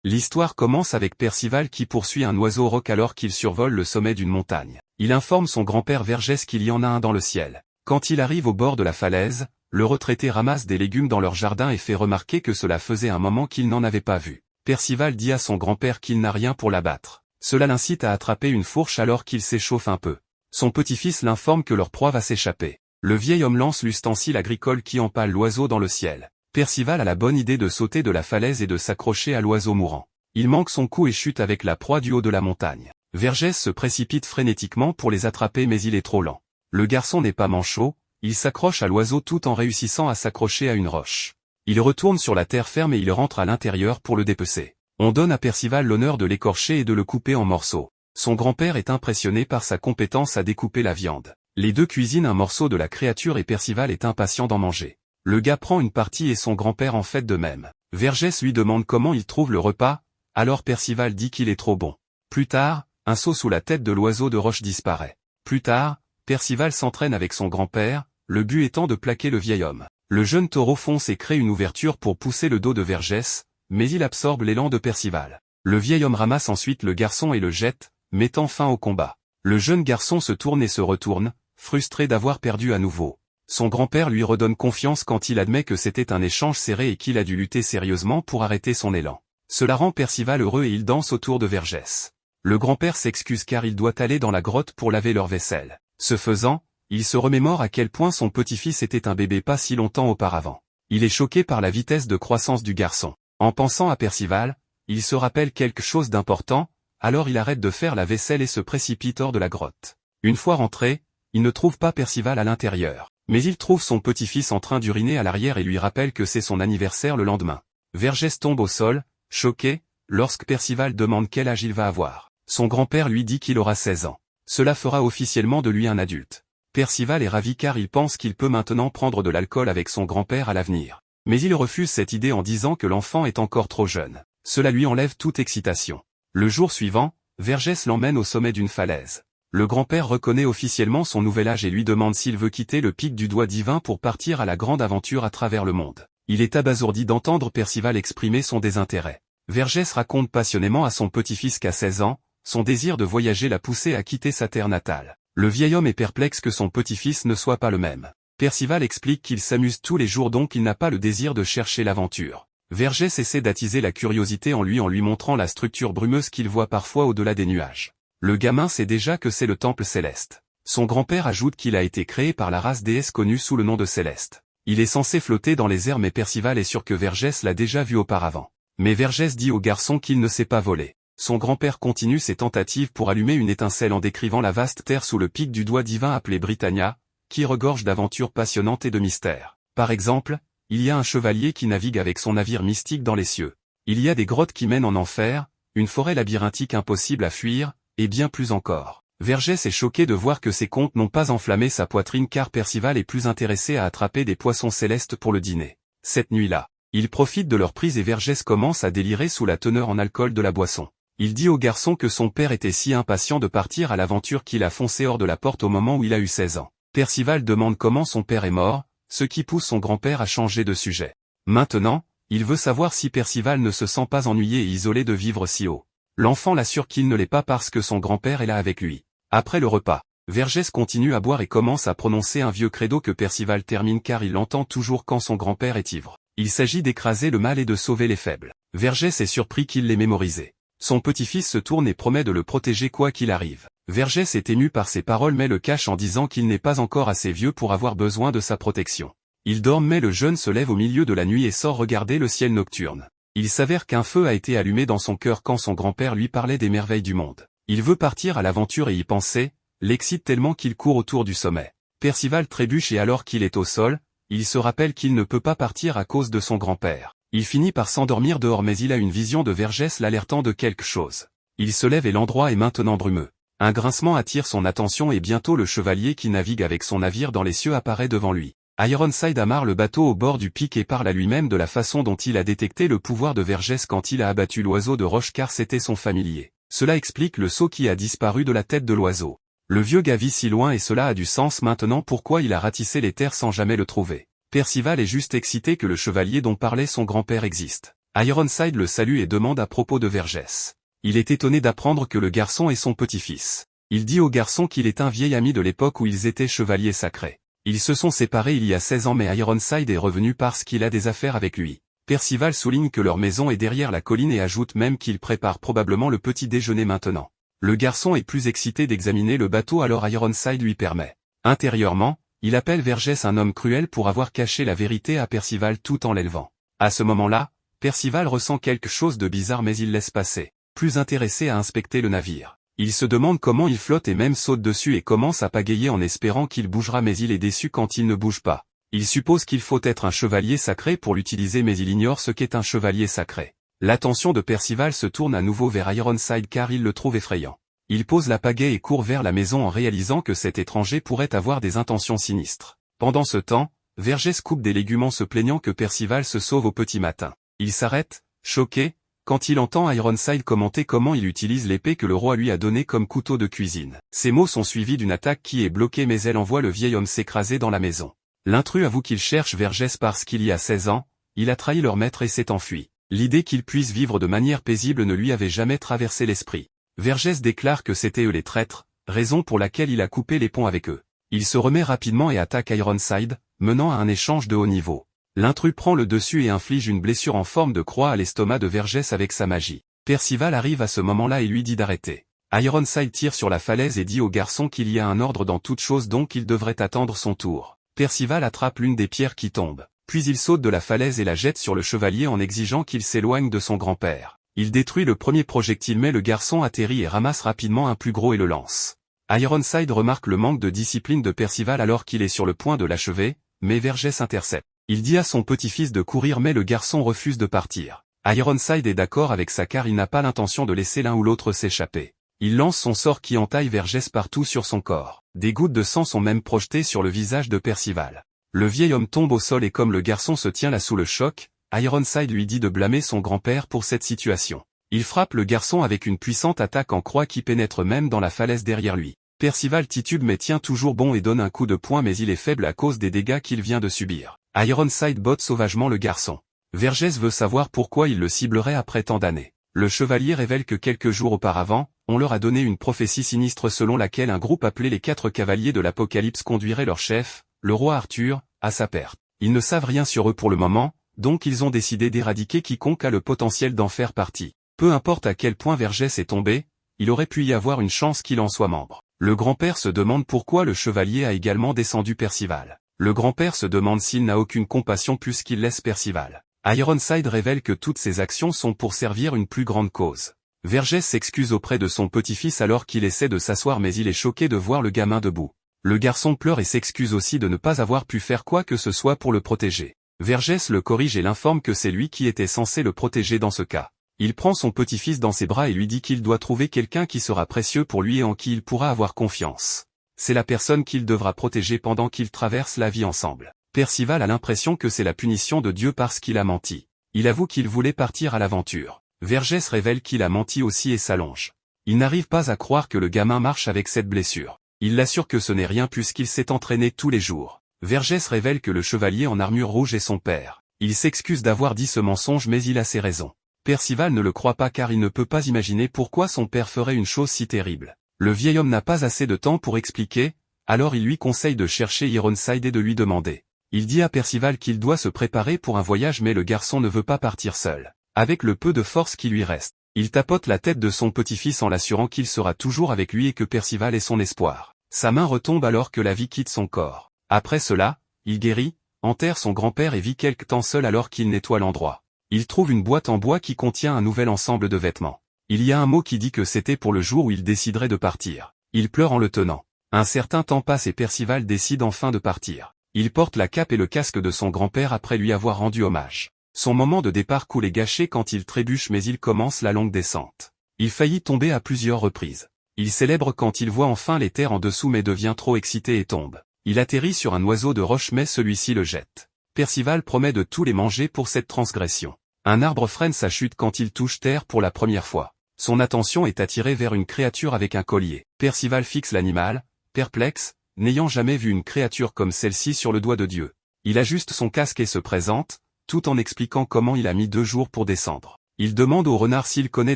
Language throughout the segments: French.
L'histoire commence avec Percival qui poursuit un oiseau roc alors qu'il survole le sommet d'une montagne. Il informe son grand-père Vergès qu'il y en a un dans le ciel. Quand il arrive au bord de la falaise, le retraité ramasse des légumes dans leur jardin et fait remarquer que cela faisait un moment qu'il n'en avait pas vu. Percival dit à son grand-père qu'il n'a rien pour l'abattre. Cela l'incite à attraper une fourche alors qu'il s'échauffe un peu. Son petit-fils l'informe que leur proie va s'échapper. Le vieil homme lance l'ustensile agricole qui empale l'oiseau dans le ciel. Percival a la bonne idée de sauter de la falaise et de s'accrocher à l'oiseau mourant. Il manque son coup et chute avec la proie du haut de la montagne. Vergès se précipite frénétiquement pour les attraper mais il est trop lent. Le garçon n'est pas manchot, il s'accroche à l'oiseau tout en réussissant à s'accrocher à une roche. Il retourne sur la terre ferme et il rentre à l'intérieur pour le dépecer. On donne à Percival l'honneur de l'écorcher et de le couper en morceaux. Son grand-père est impressionné par sa compétence à découper la viande. Les deux cuisinent un morceau de la créature et Percival est impatient d'en manger. Le gars prend une partie et son grand-père en fait de même. Vergès lui demande comment il trouve le repas, alors Percival dit qu'il est trop bon. Plus tard, un seau sous la tête de l'oiseau de roche disparaît. Plus tard, Percival s'entraîne avec son grand-père, le but étant de plaquer le vieil homme. Le jeune taureau fonce et crée une ouverture pour pousser le dos de Vergès, mais il absorbe l'élan de Percival. Le vieil homme ramasse ensuite le garçon et le jette, mettant fin au combat. Le jeune garçon se tourne et se retourne, frustré d'avoir perdu à nouveau. Son grand-père lui redonne confiance quand il admet que c'était un échange serré et qu'il a dû lutter sérieusement pour arrêter son élan. Cela rend Percival heureux et il danse autour de Vergès. Le grand-père s'excuse car il doit aller dans la grotte pour laver leur vaisselle. Ce faisant, il se remémore à quel point son petit-fils était un bébé pas si longtemps auparavant. Il est choqué par la vitesse de croissance du garçon. En pensant à Percival, il se rappelle quelque chose d'important, alors il arrête de faire la vaisselle et se précipite hors de la grotte. Une fois rentré, il ne trouve pas Percival à l'intérieur. Mais il trouve son petit-fils en train d'uriner à l'arrière et lui rappelle que c'est son anniversaire le lendemain. Vergès tombe au sol, choqué, lorsque Percival demande quel âge il va avoir. Son grand-père lui dit qu'il aura 16 ans. Cela fera officiellement de lui un adulte. Percival est ravi car il pense qu'il peut maintenant prendre de l'alcool avec son grand-père à l'avenir. Mais il refuse cette idée en disant que l'enfant est encore trop jeune. Cela lui enlève toute excitation. Le jour suivant, Vergès l'emmène au sommet d'une falaise. Le grand-père reconnaît officiellement son nouvel âge et lui demande s'il veut quitter le pic du doigt divin pour partir à la grande aventure à travers le monde. Il est abasourdi d'entendre Percival exprimer son désintérêt. Vergès raconte passionnément à son petit-fils qu'à 16 ans, son désir de voyager l'a poussé à quitter sa terre natale. Le vieil homme est perplexe que son petit-fils ne soit pas le même. Percival explique qu'il s'amuse tous les jours donc il n'a pas le désir de chercher l'aventure. Vergès essaie d'attiser la curiosité en lui montrant la structure brumeuse qu'il voit parfois au-delà des nuages. Le gamin sait déjà que c'est le temple céleste. Son grand-père ajoute qu'il a été créé par la race déesse connue sous le nom de Céleste. Il est censé flotter dans les airs mais Percival est sûr que Vergès l'a déjà vu auparavant. Mais Vergès dit au garçon qu'il ne sait pas voler. Son grand-père continue ses tentatives pour allumer une étincelle en décrivant la vaste terre sous le pic du doigt divin appelé Britannia, qui regorge d'aventures passionnantes et de mystères. Par exemple, il y a un chevalier qui navigue avec son navire mystique dans les cieux. Il y a des grottes qui mènent en enfer, une forêt labyrinthique impossible à fuir, et bien plus encore. Vergès est choqué de voir que ses contes n'ont pas enflammé sa poitrine car Percival est plus intéressé à attraper des poissons célestes pour le dîner. Cette nuit-là, il profite de leur prise et Vergès commence à délirer sous la teneur en alcool de la boisson. Il dit au garçon que son père était si impatient de partir à l'aventure qu'il a foncé hors de la porte au moment où il a eu 16 ans. Percival demande comment son père est mort, ce qui pousse son grand-père à changer de sujet. Maintenant, il veut savoir si Percival ne se sent pas ennuyé et isolé de vivre si haut. L'enfant l'assure qu'il ne l'est pas parce que son grand-père est là avec lui. Après le repas, Vergès continue à boire et commence à prononcer un vieux credo que Percival termine car il l'entend toujours quand son grand-père est ivre. Il s'agit d'écraser le mal et de sauver les faibles. Vergès est surpris qu'il l'ait mémorisé. Son petit-fils se tourne et promet de le protéger quoi qu'il arrive. Vergès est ému par ces paroles mais le cache en disant qu'il n'est pas encore assez vieux pour avoir besoin de sa protection. Il dort mais le jeune se lève au milieu de la nuit et sort regarder le ciel nocturne. Il s'avère qu'un feu a été allumé dans son cœur quand son grand-père lui parlait des merveilles du monde. Il veut partir à l'aventure et y penser, l'excite tellement qu'il court autour du sommet. Percival trébuche et alors qu'il est au sol, il se rappelle qu'il ne peut pas partir à cause de son grand-père. Il finit par s'endormir dehors mais il a une vision de Vergès l'alertant de quelque chose. Il se lève et l'endroit est maintenant brumeux. Un grincement attire son attention et bientôt le chevalier qui navigue avec son navire dans les cieux apparaît devant lui. Ironside amarre le bateau au bord du pic et parle à lui-même de la façon dont il a détecté le pouvoir de Vergès quand il a abattu l'oiseau de roche car c'était son familier. Cela explique le sceau qui a disparu de la tête de l'oiseau. Le vieux gars vit si loin et cela a du sens maintenant pourquoi il a ratissé les terres sans jamais le trouver. Percival est juste excité que le chevalier dont parlait son grand-père existe. Ironside le salue et demande à propos de Vergès. Il est étonné d'apprendre que le garçon est son petit-fils. Il dit au garçon qu'il est un vieil ami de l'époque où ils étaient chevaliers sacrés. Ils se sont séparés il y a 16 ans mais Ironside est revenu parce qu'il a des affaires avec lui. Percival souligne que leur maison est derrière la colline et ajoute même qu'il prépare probablement le petit déjeuner maintenant. Le garçon est plus excité d'examiner le bateau alors Ironside lui permet. Intérieurement, il appelle Vergès un homme cruel pour avoir caché la vérité à Percival tout en l'élevant. À ce moment-là, Percival ressent quelque chose de bizarre mais il laisse passer, plus intéressé à inspecter le navire. Il se demande comment il flotte et même saute dessus et commence à pagayer en espérant qu'il bougera mais il est déçu quand il ne bouge pas. Il suppose qu'il faut être un chevalier sacré pour l'utiliser mais il ignore ce qu'est un chevalier sacré. L'attention de Percival se tourne à nouveau vers Ironside car il le trouve effrayant. Il pose la pagaie et court vers la maison en réalisant que cet étranger pourrait avoir des intentions sinistres. Pendant ce temps, Vergès coupe des légumes en se plaignant que Percival se sauve au petit matin. Il s'arrête, choqué, quand il entend Ironside commenter comment il utilise l'épée que le roi lui a donnée comme couteau de cuisine. Ces mots sont suivis d'une attaque qui est bloquée mais elle envoie le vieil homme s'écraser dans la maison. L'intrus avoue qu'il cherche Vergès parce qu'il y a 16 ans, il a trahi leur maître et s'est enfui. L'idée qu'il puisse vivre de manière paisible ne lui avait jamais traversé l'esprit. Vergès déclare que c'était eux les traîtres, raison pour laquelle il a coupé les ponts avec eux. Il se remet rapidement et attaque Ironside, menant à un échange de haut niveau. L'intrus prend le dessus et inflige une blessure en forme de croix à l'estomac de Vergès avec sa magie. Percival arrive à ce moment-là et lui dit d'arrêter. Ironside tire sur la falaise et dit au garçon qu'il y a un ordre dans toute chose donc il devrait attendre son tour. Percival attrape l'une des pierres qui tombe, puis il saute de la falaise et la jette sur le chevalier en exigeant qu'il s'éloigne de son grand-père. Il détruit le premier projectile mais le garçon atterrit et ramasse rapidement un plus gros et le lance. Ironside remarque le manque de discipline de Percival alors qu'il est sur le point de l'achever, mais Vergès intercepte. Il dit à son petit-fils de courir mais le garçon refuse de partir. Ironside est d'accord avec ça car il n'a pas l'intention de laisser l'un ou l'autre s'échapper. Il lance son sort qui entaille Vergès partout sur son corps. Des gouttes de sang sont même projetées sur le visage de Percival. Le vieil homme tombe au sol et comme le garçon se tient là sous le choc, Ironside lui dit de blâmer son grand-père pour cette situation. Il frappe le garçon avec une puissante attaque en croix qui pénètre même dans la falaise derrière lui. Percival titube mais tient toujours bon et donne un coup de poing mais il est faible à cause des dégâts qu'il vient de subir. Ironside botte sauvagement le garçon. Vergès veut savoir pourquoi il le ciblerait après tant d'années. Le chevalier révèle que quelques jours auparavant, on leur a donné une prophétie sinistre selon laquelle un groupe appelé les 4 cavaliers de l'Apocalypse conduirait leur chef, le roi Arthur, à sa perte. Ils ne savent rien sur eux pour le moment, donc ils ont décidé d'éradiquer quiconque a le potentiel d'en faire partie. Peu importe à quel point Vergès est tombé, il aurait pu y avoir une chance qu'il en soit membre. Le grand-père se demande pourquoi le chevalier a également descendu Percival. Le grand-père se demande s'il n'a aucune compassion puisqu'il laisse Percival. Ironside révèle que toutes ses actions sont pour servir une plus grande cause. Vergès s'excuse auprès de son petit-fils alors qu'il essaie de s'asseoir mais il est choqué de voir le gamin debout. Le garçon pleure et s'excuse aussi de ne pas avoir pu faire quoi que ce soit pour le protéger. Vergès le corrige et l'informe que c'est lui qui était censé le protéger dans ce cas. Il prend son petit-fils dans ses bras et lui dit qu'il doit trouver quelqu'un qui sera précieux pour lui et en qui il pourra avoir confiance. C'est la personne qu'il devra protéger pendant qu'ils traversent la vie ensemble. Percival a l'impression que c'est la punition de Dieu parce qu'il a menti. Il avoue qu'il voulait partir à l'aventure. Vergès révèle qu'il a menti aussi et s'allonge. Il n'arrive pas à croire que le gamin marche avec cette blessure. Il l'assure que ce n'est rien puisqu'il s'est entraîné tous les jours. Vergès révèle que le chevalier en armure rouge est son père. Il s'excuse d'avoir dit ce mensonge mais il a ses raisons. Percival ne le croit pas car il ne peut pas imaginer pourquoi son père ferait une chose si terrible. Le vieil homme n'a pas assez de temps pour expliquer, alors il lui conseille de chercher Ironside et de lui demander. Il dit à Percival qu'il doit se préparer pour un voyage mais le garçon ne veut pas partir seul. Avec le peu de force qui lui reste, il tapote la tête de son petit-fils en l'assurant qu'il sera toujours avec lui et que Percival est son espoir. Sa main retombe alors que la vie quitte son corps. Après cela, il guérit, enterre son grand-père et vit quelque temps seul alors qu'il nettoie l'endroit. Il trouve une boîte en bois qui contient un nouvel ensemble de vêtements. Il y a un mot qui dit que c'était pour le jour où il déciderait de partir. Il pleure en le tenant. Un certain temps passe et Percival décide enfin de partir. Il porte la cape et le casque de son grand-père après lui avoir rendu hommage. Son moment de départ coule et gâché quand il trébuche mais il commence la longue descente. Il faillit tomber à plusieurs reprises. Il célèbre quand il voit enfin les terres en dessous mais devient trop excité et tombe. Il atterrit sur un oiseau de roche mais celui-ci le jette. Percival promet de tous les manger pour cette transgression. Un arbre freine sa chute quand il touche terre pour la première fois. Son attention est attirée vers une créature avec un collier. Percival fixe l'animal, perplexe, n'ayant jamais vu une créature comme celle-ci sur le doigt de Dieu. Il ajuste son casque et se présente, tout en expliquant comment il a mis 2 jours pour descendre. Il demande au renard s'il connaît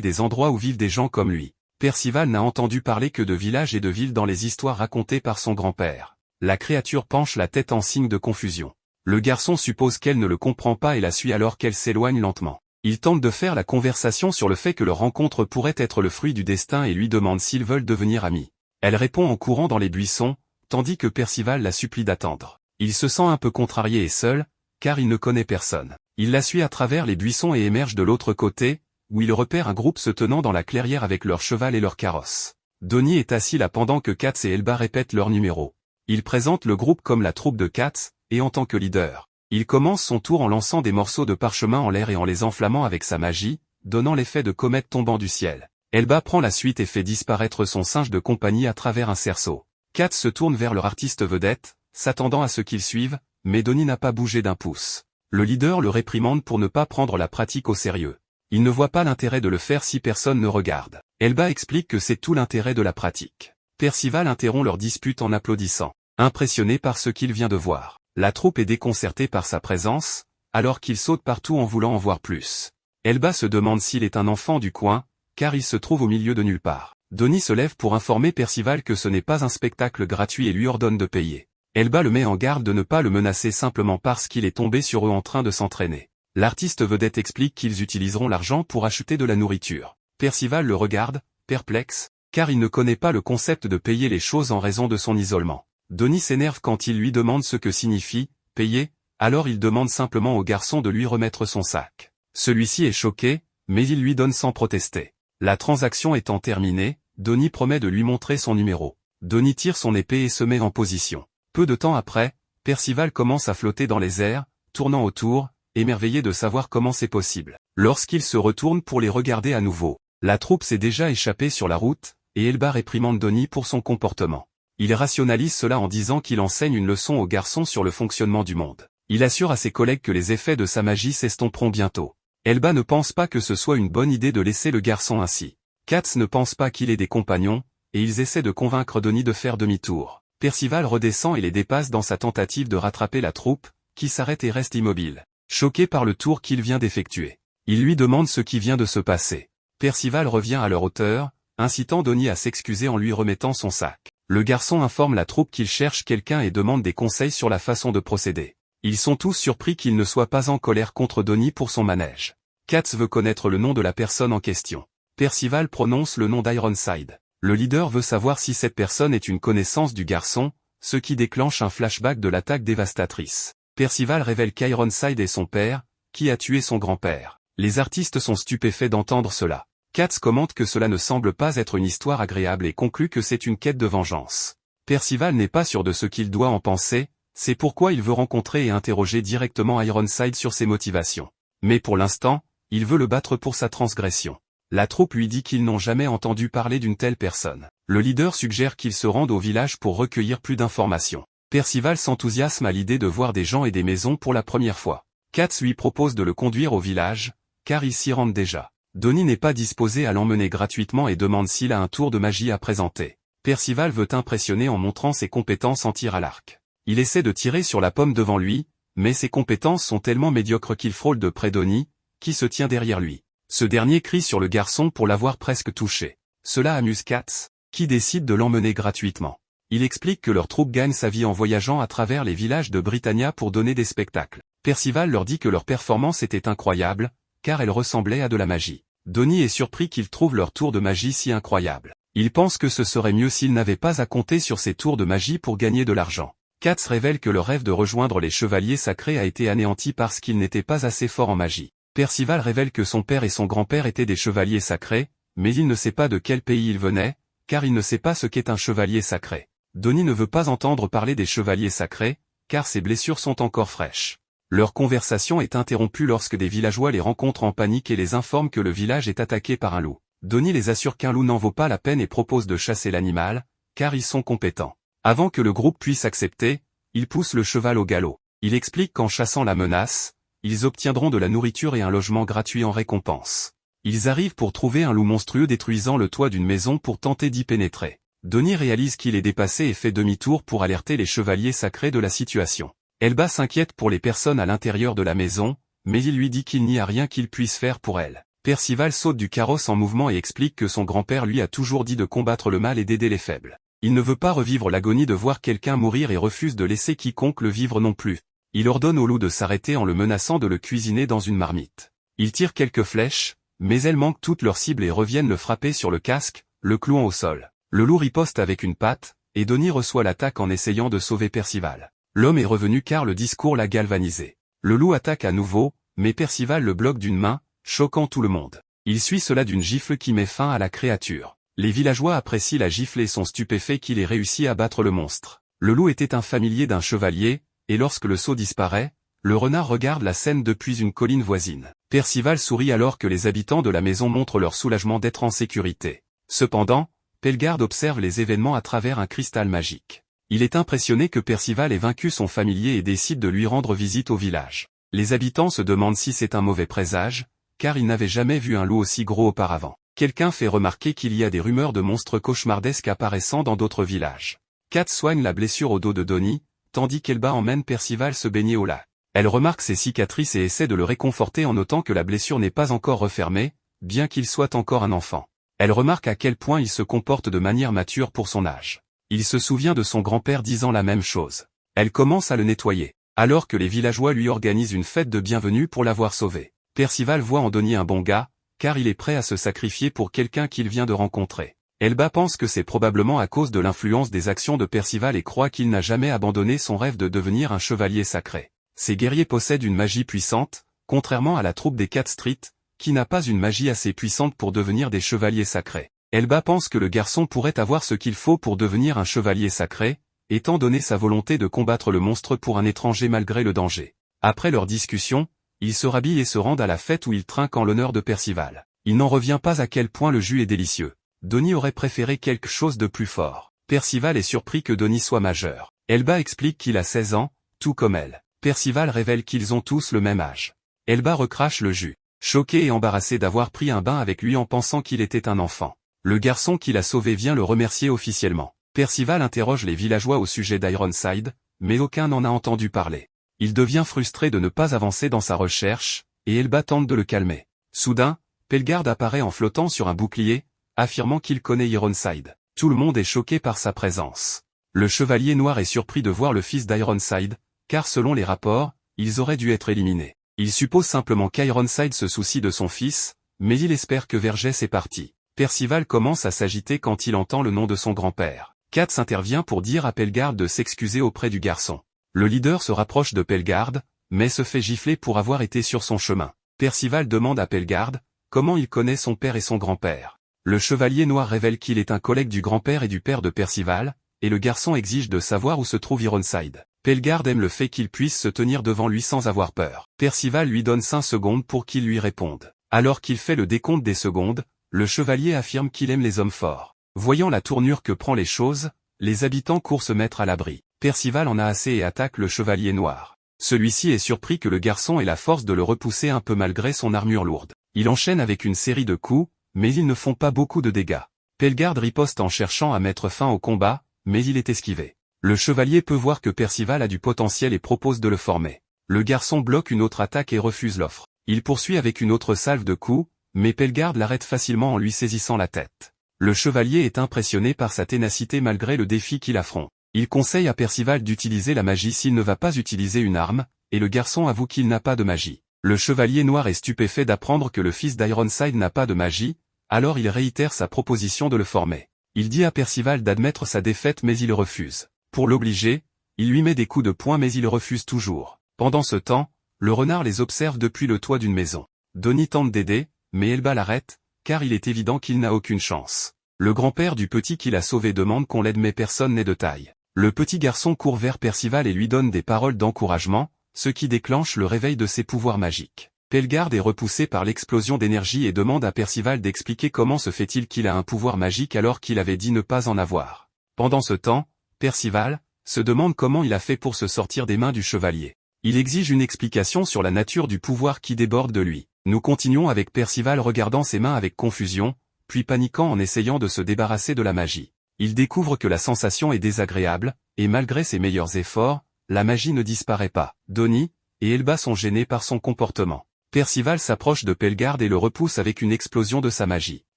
des endroits où vivent des gens comme lui. Percival n'a entendu parler que de villages et de villes dans les histoires racontées par son grand-père. La créature penche la tête en signe de confusion. Le garçon suppose qu'elle ne le comprend pas et la suit alors qu'elle s'éloigne lentement. Il tente de faire la conversation sur le fait que leur rencontre pourrait être le fruit du destin et lui demande s'ils veulent devenir amis. Elle répond en courant dans les buissons, tandis que Percival la supplie d'attendre. Il se sent un peu contrarié et seul, car il ne connaît personne. Il la suit à travers les buissons et émerge de l'autre côté, où il repère un groupe se tenant dans la clairière avec leur cheval et leur carrosse. Donnie est assis là pendant que Katz et Elba répètent leur numéro. Il présente le groupe comme la troupe de Katz, et en tant que leader. Il commence son tour en lançant des morceaux de parchemin en l'air et en les enflammant avec sa magie, donnant l'effet de comète tombant du ciel. Elba prend la suite et fait disparaître son singe de compagnie à travers un cerceau. Katz se tourne vers leur artiste vedette, s'attendant à ce qu'il suive, mais Donnie n'a pas bougé d'un pouce. Le leader le réprimande pour ne pas prendre la pratique au sérieux. Il ne voit pas l'intérêt de le faire si personne ne regarde. Elba explique que c'est tout l'intérêt de la pratique. Percival interrompt leur dispute en applaudissant, impressionné par ce qu'il vient de voir. La troupe est déconcertée par sa présence, alors qu'il saute partout en voulant en voir plus. Elba se demande s'il est un enfant du coin, car il se trouve au milieu de nulle part. Donnie se lève pour informer Percival que ce n'est pas un spectacle gratuit et lui ordonne de payer. Elba le met en garde de ne pas le menacer simplement parce qu'il est tombé sur eux en train de s'entraîner. L'artiste vedette explique qu'ils utiliseront l'argent pour acheter de la nourriture. Percival le regarde, perplexe, car il ne connaît pas le concept de payer les choses en raison de son isolement. Donnie s'énerve quand il lui demande ce que signifie « payer », alors il demande simplement au garçon de lui remettre son sac. Celui-ci est choqué, mais il lui donne sans protester. La transaction étant terminée, Donnie promet de lui montrer son numéro. Donnie tire son épée et se met en position. Peu de temps après, Percival commence à flotter dans les airs, tournant autour, émerveillé de savoir comment c'est possible. Lorsqu'il se retourne pour les regarder à nouveau, la troupe s'est déjà échappée sur la route, et Elba réprimande Donnie pour son comportement. Il rationalise cela en disant qu'il enseigne une leçon aux garçons sur le fonctionnement du monde. Il assure à ses collègues que les effets de sa magie s'estomperont bientôt. Elba ne pense pas que ce soit une bonne idée de laisser le garçon ainsi. Katz ne pense pas qu'il ait des compagnons, et ils essaient de convaincre Donnie de faire demi-tour. Percival redescend et les dépasse dans sa tentative de rattraper la troupe, qui s'arrête et reste immobile, choqué par le tour qu'il vient d'effectuer. Il lui demande ce qui vient de se passer. Percival revient à leur hauteur, incitant Donnie à s'excuser en lui remettant son sac. Le garçon informe la troupe qu'il cherche quelqu'un et demande des conseils sur la façon de procéder. Ils sont tous surpris qu'il ne soit pas en colère contre Donnie pour son manège. Katz veut connaître le nom de la personne en question. Percival prononce le nom d'Ironside. Le leader veut savoir si cette personne est une connaissance du garçon, ce qui déclenche un flashback de l'attaque dévastatrice. Percival révèle qu'Ironside est son père, qui a tué son grand-père. Les artistes sont stupéfaits d'entendre cela. Katz commente que cela ne semble pas être une histoire agréable et conclut que c'est une quête de vengeance. Percival n'est pas sûr de ce qu'il doit en penser, c'est pourquoi il veut rencontrer et interroger directement Ironside sur ses motivations. Mais pour l'instant, il veut le battre pour sa transgression. La troupe lui dit qu'ils n'ont jamais entendu parler d'une telle personne. Le leader suggère qu'ils se rendent au village pour recueillir plus d'informations. Percival s'enthousiasme à l'idée de voir des gens et des maisons pour la première fois. Katz lui propose de le conduire au village, car il s'y rend déjà. Donnie n'est pas disposé à l'emmener gratuitement et demande s'il a un tour de magie à présenter. Percival veut impressionner en montrant ses compétences en tir à l'arc. Il essaie de tirer sur la pomme devant lui, mais ses compétences sont tellement médiocres qu'il frôle de près Donnie, qui se tient derrière lui. Ce dernier crie sur le garçon pour l'avoir presque touché. Cela amuse Katz, qui décide de l'emmener gratuitement. Il explique que leur troupe gagne sa vie en voyageant à travers les villages de Britannia pour donner des spectacles. Percival leur dit que leur performance était incroyable, car elle ressemblait à de la magie. Donnie est surpris qu'ils trouvent leur tour de magie si incroyable. Il pense que ce serait mieux s'ils n'avaient pas à compter sur ces tours de magie pour gagner de l'argent. Katz révèle que le rêve de rejoindre les chevaliers sacrés a été anéanti parce qu'ils n'étaient pas assez forts en magie. Percival révèle que son père et son grand-père étaient des chevaliers sacrés, mais il ne sait pas de quel pays ils venaient, car il ne sait pas ce qu'est un chevalier sacré. Donnie ne veut pas entendre parler des chevaliers sacrés, car ses blessures sont encore fraîches. Leur conversation est interrompue lorsque des villageois les rencontrent en panique et les informent que le village est attaqué par un loup. Donnie les assure qu'un loup n'en vaut pas la peine et propose de chasser l'animal, car ils sont compétents. Avant que le groupe puisse accepter, il pousse le cheval au galop. Il explique qu'en chassant la menace, ils obtiendront de la nourriture et un logement gratuit en récompense. Ils arrivent pour trouver un loup monstrueux détruisant le toit d'une maison pour tenter d'y pénétrer. Donnie réalise qu'il est dépassé et fait demi-tour pour alerter les chevaliers sacrés de la situation. Elba s'inquiète pour les personnes à l'intérieur de la maison, mais il lui dit qu'il n'y a rien qu'il puisse faire pour elle. Percival saute du carrosse en mouvement et explique que son grand-père lui a toujours dit de combattre le mal et d'aider les faibles. Il ne veut pas revivre l'agonie de voir quelqu'un mourir et refuse de laisser quiconque le vivre non plus. Il ordonne au loup de s'arrêter en le menaçant de le cuisiner dans une marmite. Il tire quelques flèches, mais elles manquent toutes leurs cibles et reviennent le frapper sur le casque, le clouant au sol. Le loup riposte avec une patte, et Donnie reçoit l'attaque en essayant de sauver Percival. L'homme est revenu car le discours l'a galvanisé. Le loup attaque à nouveau, mais Percival le bloque d'une main, choquant tout le monde. Il suit cela d'une gifle qui met fin à la créature. Les villageois apprécient la gifle et sont stupéfaits qu'il ait réussi à battre le monstre. Le loup était un familier d'un chevalier, et lorsque le sceau disparaît, le renard regarde la scène depuis une colline voisine. Percival sourit alors que les habitants de la maison montrent leur soulagement d'être en sécurité. Cependant, Pellegarde observe les événements à travers un cristal magique. Il est impressionné que Percival ait vaincu son familier et décide de lui rendre visite au village. Les habitants se demandent si c'est un mauvais présage, car ils n'avaient jamais vu un loup aussi gros auparavant. Quelqu'un fait remarquer qu'il y a des rumeurs de monstres cauchemardesques apparaissant dans d'autres villages. Kat soigne la blessure au dos de Donnie, tandis qu'Elba emmène Percival se baigner au lac. Elle remarque ses cicatrices et essaie de le réconforter en notant que la blessure n'est pas encore refermée, bien qu'il soit encore un enfant. Elle remarque à quel point il se comporte de manière mature pour son âge. Il se souvient de son grand-père disant la même chose. Elle commence à le nettoyer, alors que les villageois lui organisent une fête de bienvenue pour l'avoir sauvé. Percival voit en Donnie un bon gars, car il est prêt à se sacrifier pour quelqu'un qu'il vient de rencontrer. Elba pense que c'est probablement à cause de l'influence des actions de Percival et croit qu'il n'a jamais abandonné son rêve de devenir un chevalier sacré. Ces guerriers possèdent une magie puissante, contrairement à la troupe des Cat Street, qui n'a pas une magie assez puissante pour devenir des chevaliers sacrés. Elba pense que le garçon pourrait avoir ce qu'il faut pour devenir un chevalier sacré, étant donné sa volonté de combattre le monstre pour un étranger malgré le danger. Après leur discussion, ils se rhabillent et se rendent à la fête où ils trinquent en l'honneur de Percival. Il n'en revient pas à quel point le jus est délicieux. Donnie aurait préféré quelque chose de plus fort. Percival est surpris que Donnie soit majeur. Elba explique qu'il a 16 ans, tout comme elle. Percival révèle qu'ils ont tous le même âge. Elba recrache le jus, choqué et embarrassé d'avoir pris un bain avec lui en pensant qu'il était un enfant. Le garçon qui l'a sauvé vient le remercier officiellement. Percival interroge les villageois au sujet d'Ironside, mais aucun n'en a entendu parler. Il devient frustré de ne pas avancer dans sa recherche, et Elba tente de le calmer. Soudain, Pellegarde apparaît en flottant sur un bouclier, affirmant qu'il connaît Ironside. Tout le monde est choqué par sa présence. Le chevalier noir est surpris de voir le fils d'Ironside, car selon les rapports, ils auraient dû être éliminés. Il suppose simplement qu'Ironside se soucie de son fils, mais il espère que Vergès est parti. Percival commence à s'agiter quand il entend le nom de son grand-père. Kat s'intervient pour dire à Pellegarde de s'excuser auprès du garçon. Le leader se rapproche de Pellegarde, mais se fait gifler pour avoir été sur son chemin. Percival demande à Pellegarde comment il connaît son père et son grand-père. Le chevalier noir révèle qu'il est un collègue du grand-père et du père de Percival, et le garçon exige de savoir où se trouve Ironside. Pellegarde aime le fait qu'il puisse se tenir devant lui sans avoir peur. Percival lui donne 5 secondes pour qu'il lui réponde. Alors qu'il fait le décompte des secondes, le chevalier affirme qu'il aime les hommes forts. Voyant la tournure que prend les choses, les habitants courent se mettre à l'abri. Percival en a assez et attaque le chevalier noir. Celui-ci est surpris que le garçon ait la force de le repousser un peu malgré son armure lourde. Il enchaîne avec une série de coups, mais ils ne font pas beaucoup de dégâts. Pellegarde riposte en cherchant à mettre fin au combat, mais il est esquivé. Le chevalier peut voir que Percival a du potentiel et propose de le former. Le garçon bloque une autre attaque et refuse l'offre. Il poursuit avec une autre salve de coups, mais Pellegarde l'arrête facilement en lui saisissant la tête. Le chevalier est impressionné par sa ténacité malgré le défi qu'il affronte. Il conseille à Percival d'utiliser la magie s'il ne va pas utiliser une arme, et le garçon avoue qu'il n'a pas de magie. Le chevalier noir est stupéfait d'apprendre que le fils d'Ironside n'a pas de magie, alors il réitère sa proposition de le former. Il dit à Percival d'admettre sa défaite mais il refuse. Pour l'obliger, il lui met des coups de poing mais il refuse toujours. Pendant ce temps, le renard les observe depuis le toit d'une maison. Donnie tente d'aider, mais Elba l'arrête, car il est évident qu'il n'a aucune chance. Le grand-père du petit qui l'a sauvé demande qu'on l'aide mais personne n'est de taille. Le petit garçon court vers Percival et lui donne des paroles d'encouragement, ce qui déclenche le réveil de ses pouvoirs magiques. Pellegarde est repoussé par l'explosion d'énergie et demande à Percival d'expliquer comment se fait-il qu'il a un pouvoir magique alors qu'il avait dit ne pas en avoir. Pendant ce temps, Percival se demande comment il a fait pour se sortir des mains du chevalier. Il exige une explication sur la nature du pouvoir qui déborde de lui. Nous continuons avec Percival regardant ses mains avec confusion, puis paniquant en essayant de se débarrasser de la magie. Il découvre que la sensation est désagréable, et malgré ses meilleurs efforts, la magie ne disparaît pas. Donnie, et Elba sont gênés par son comportement. Percival s'approche de Pelgard et le repousse avec une explosion de sa magie.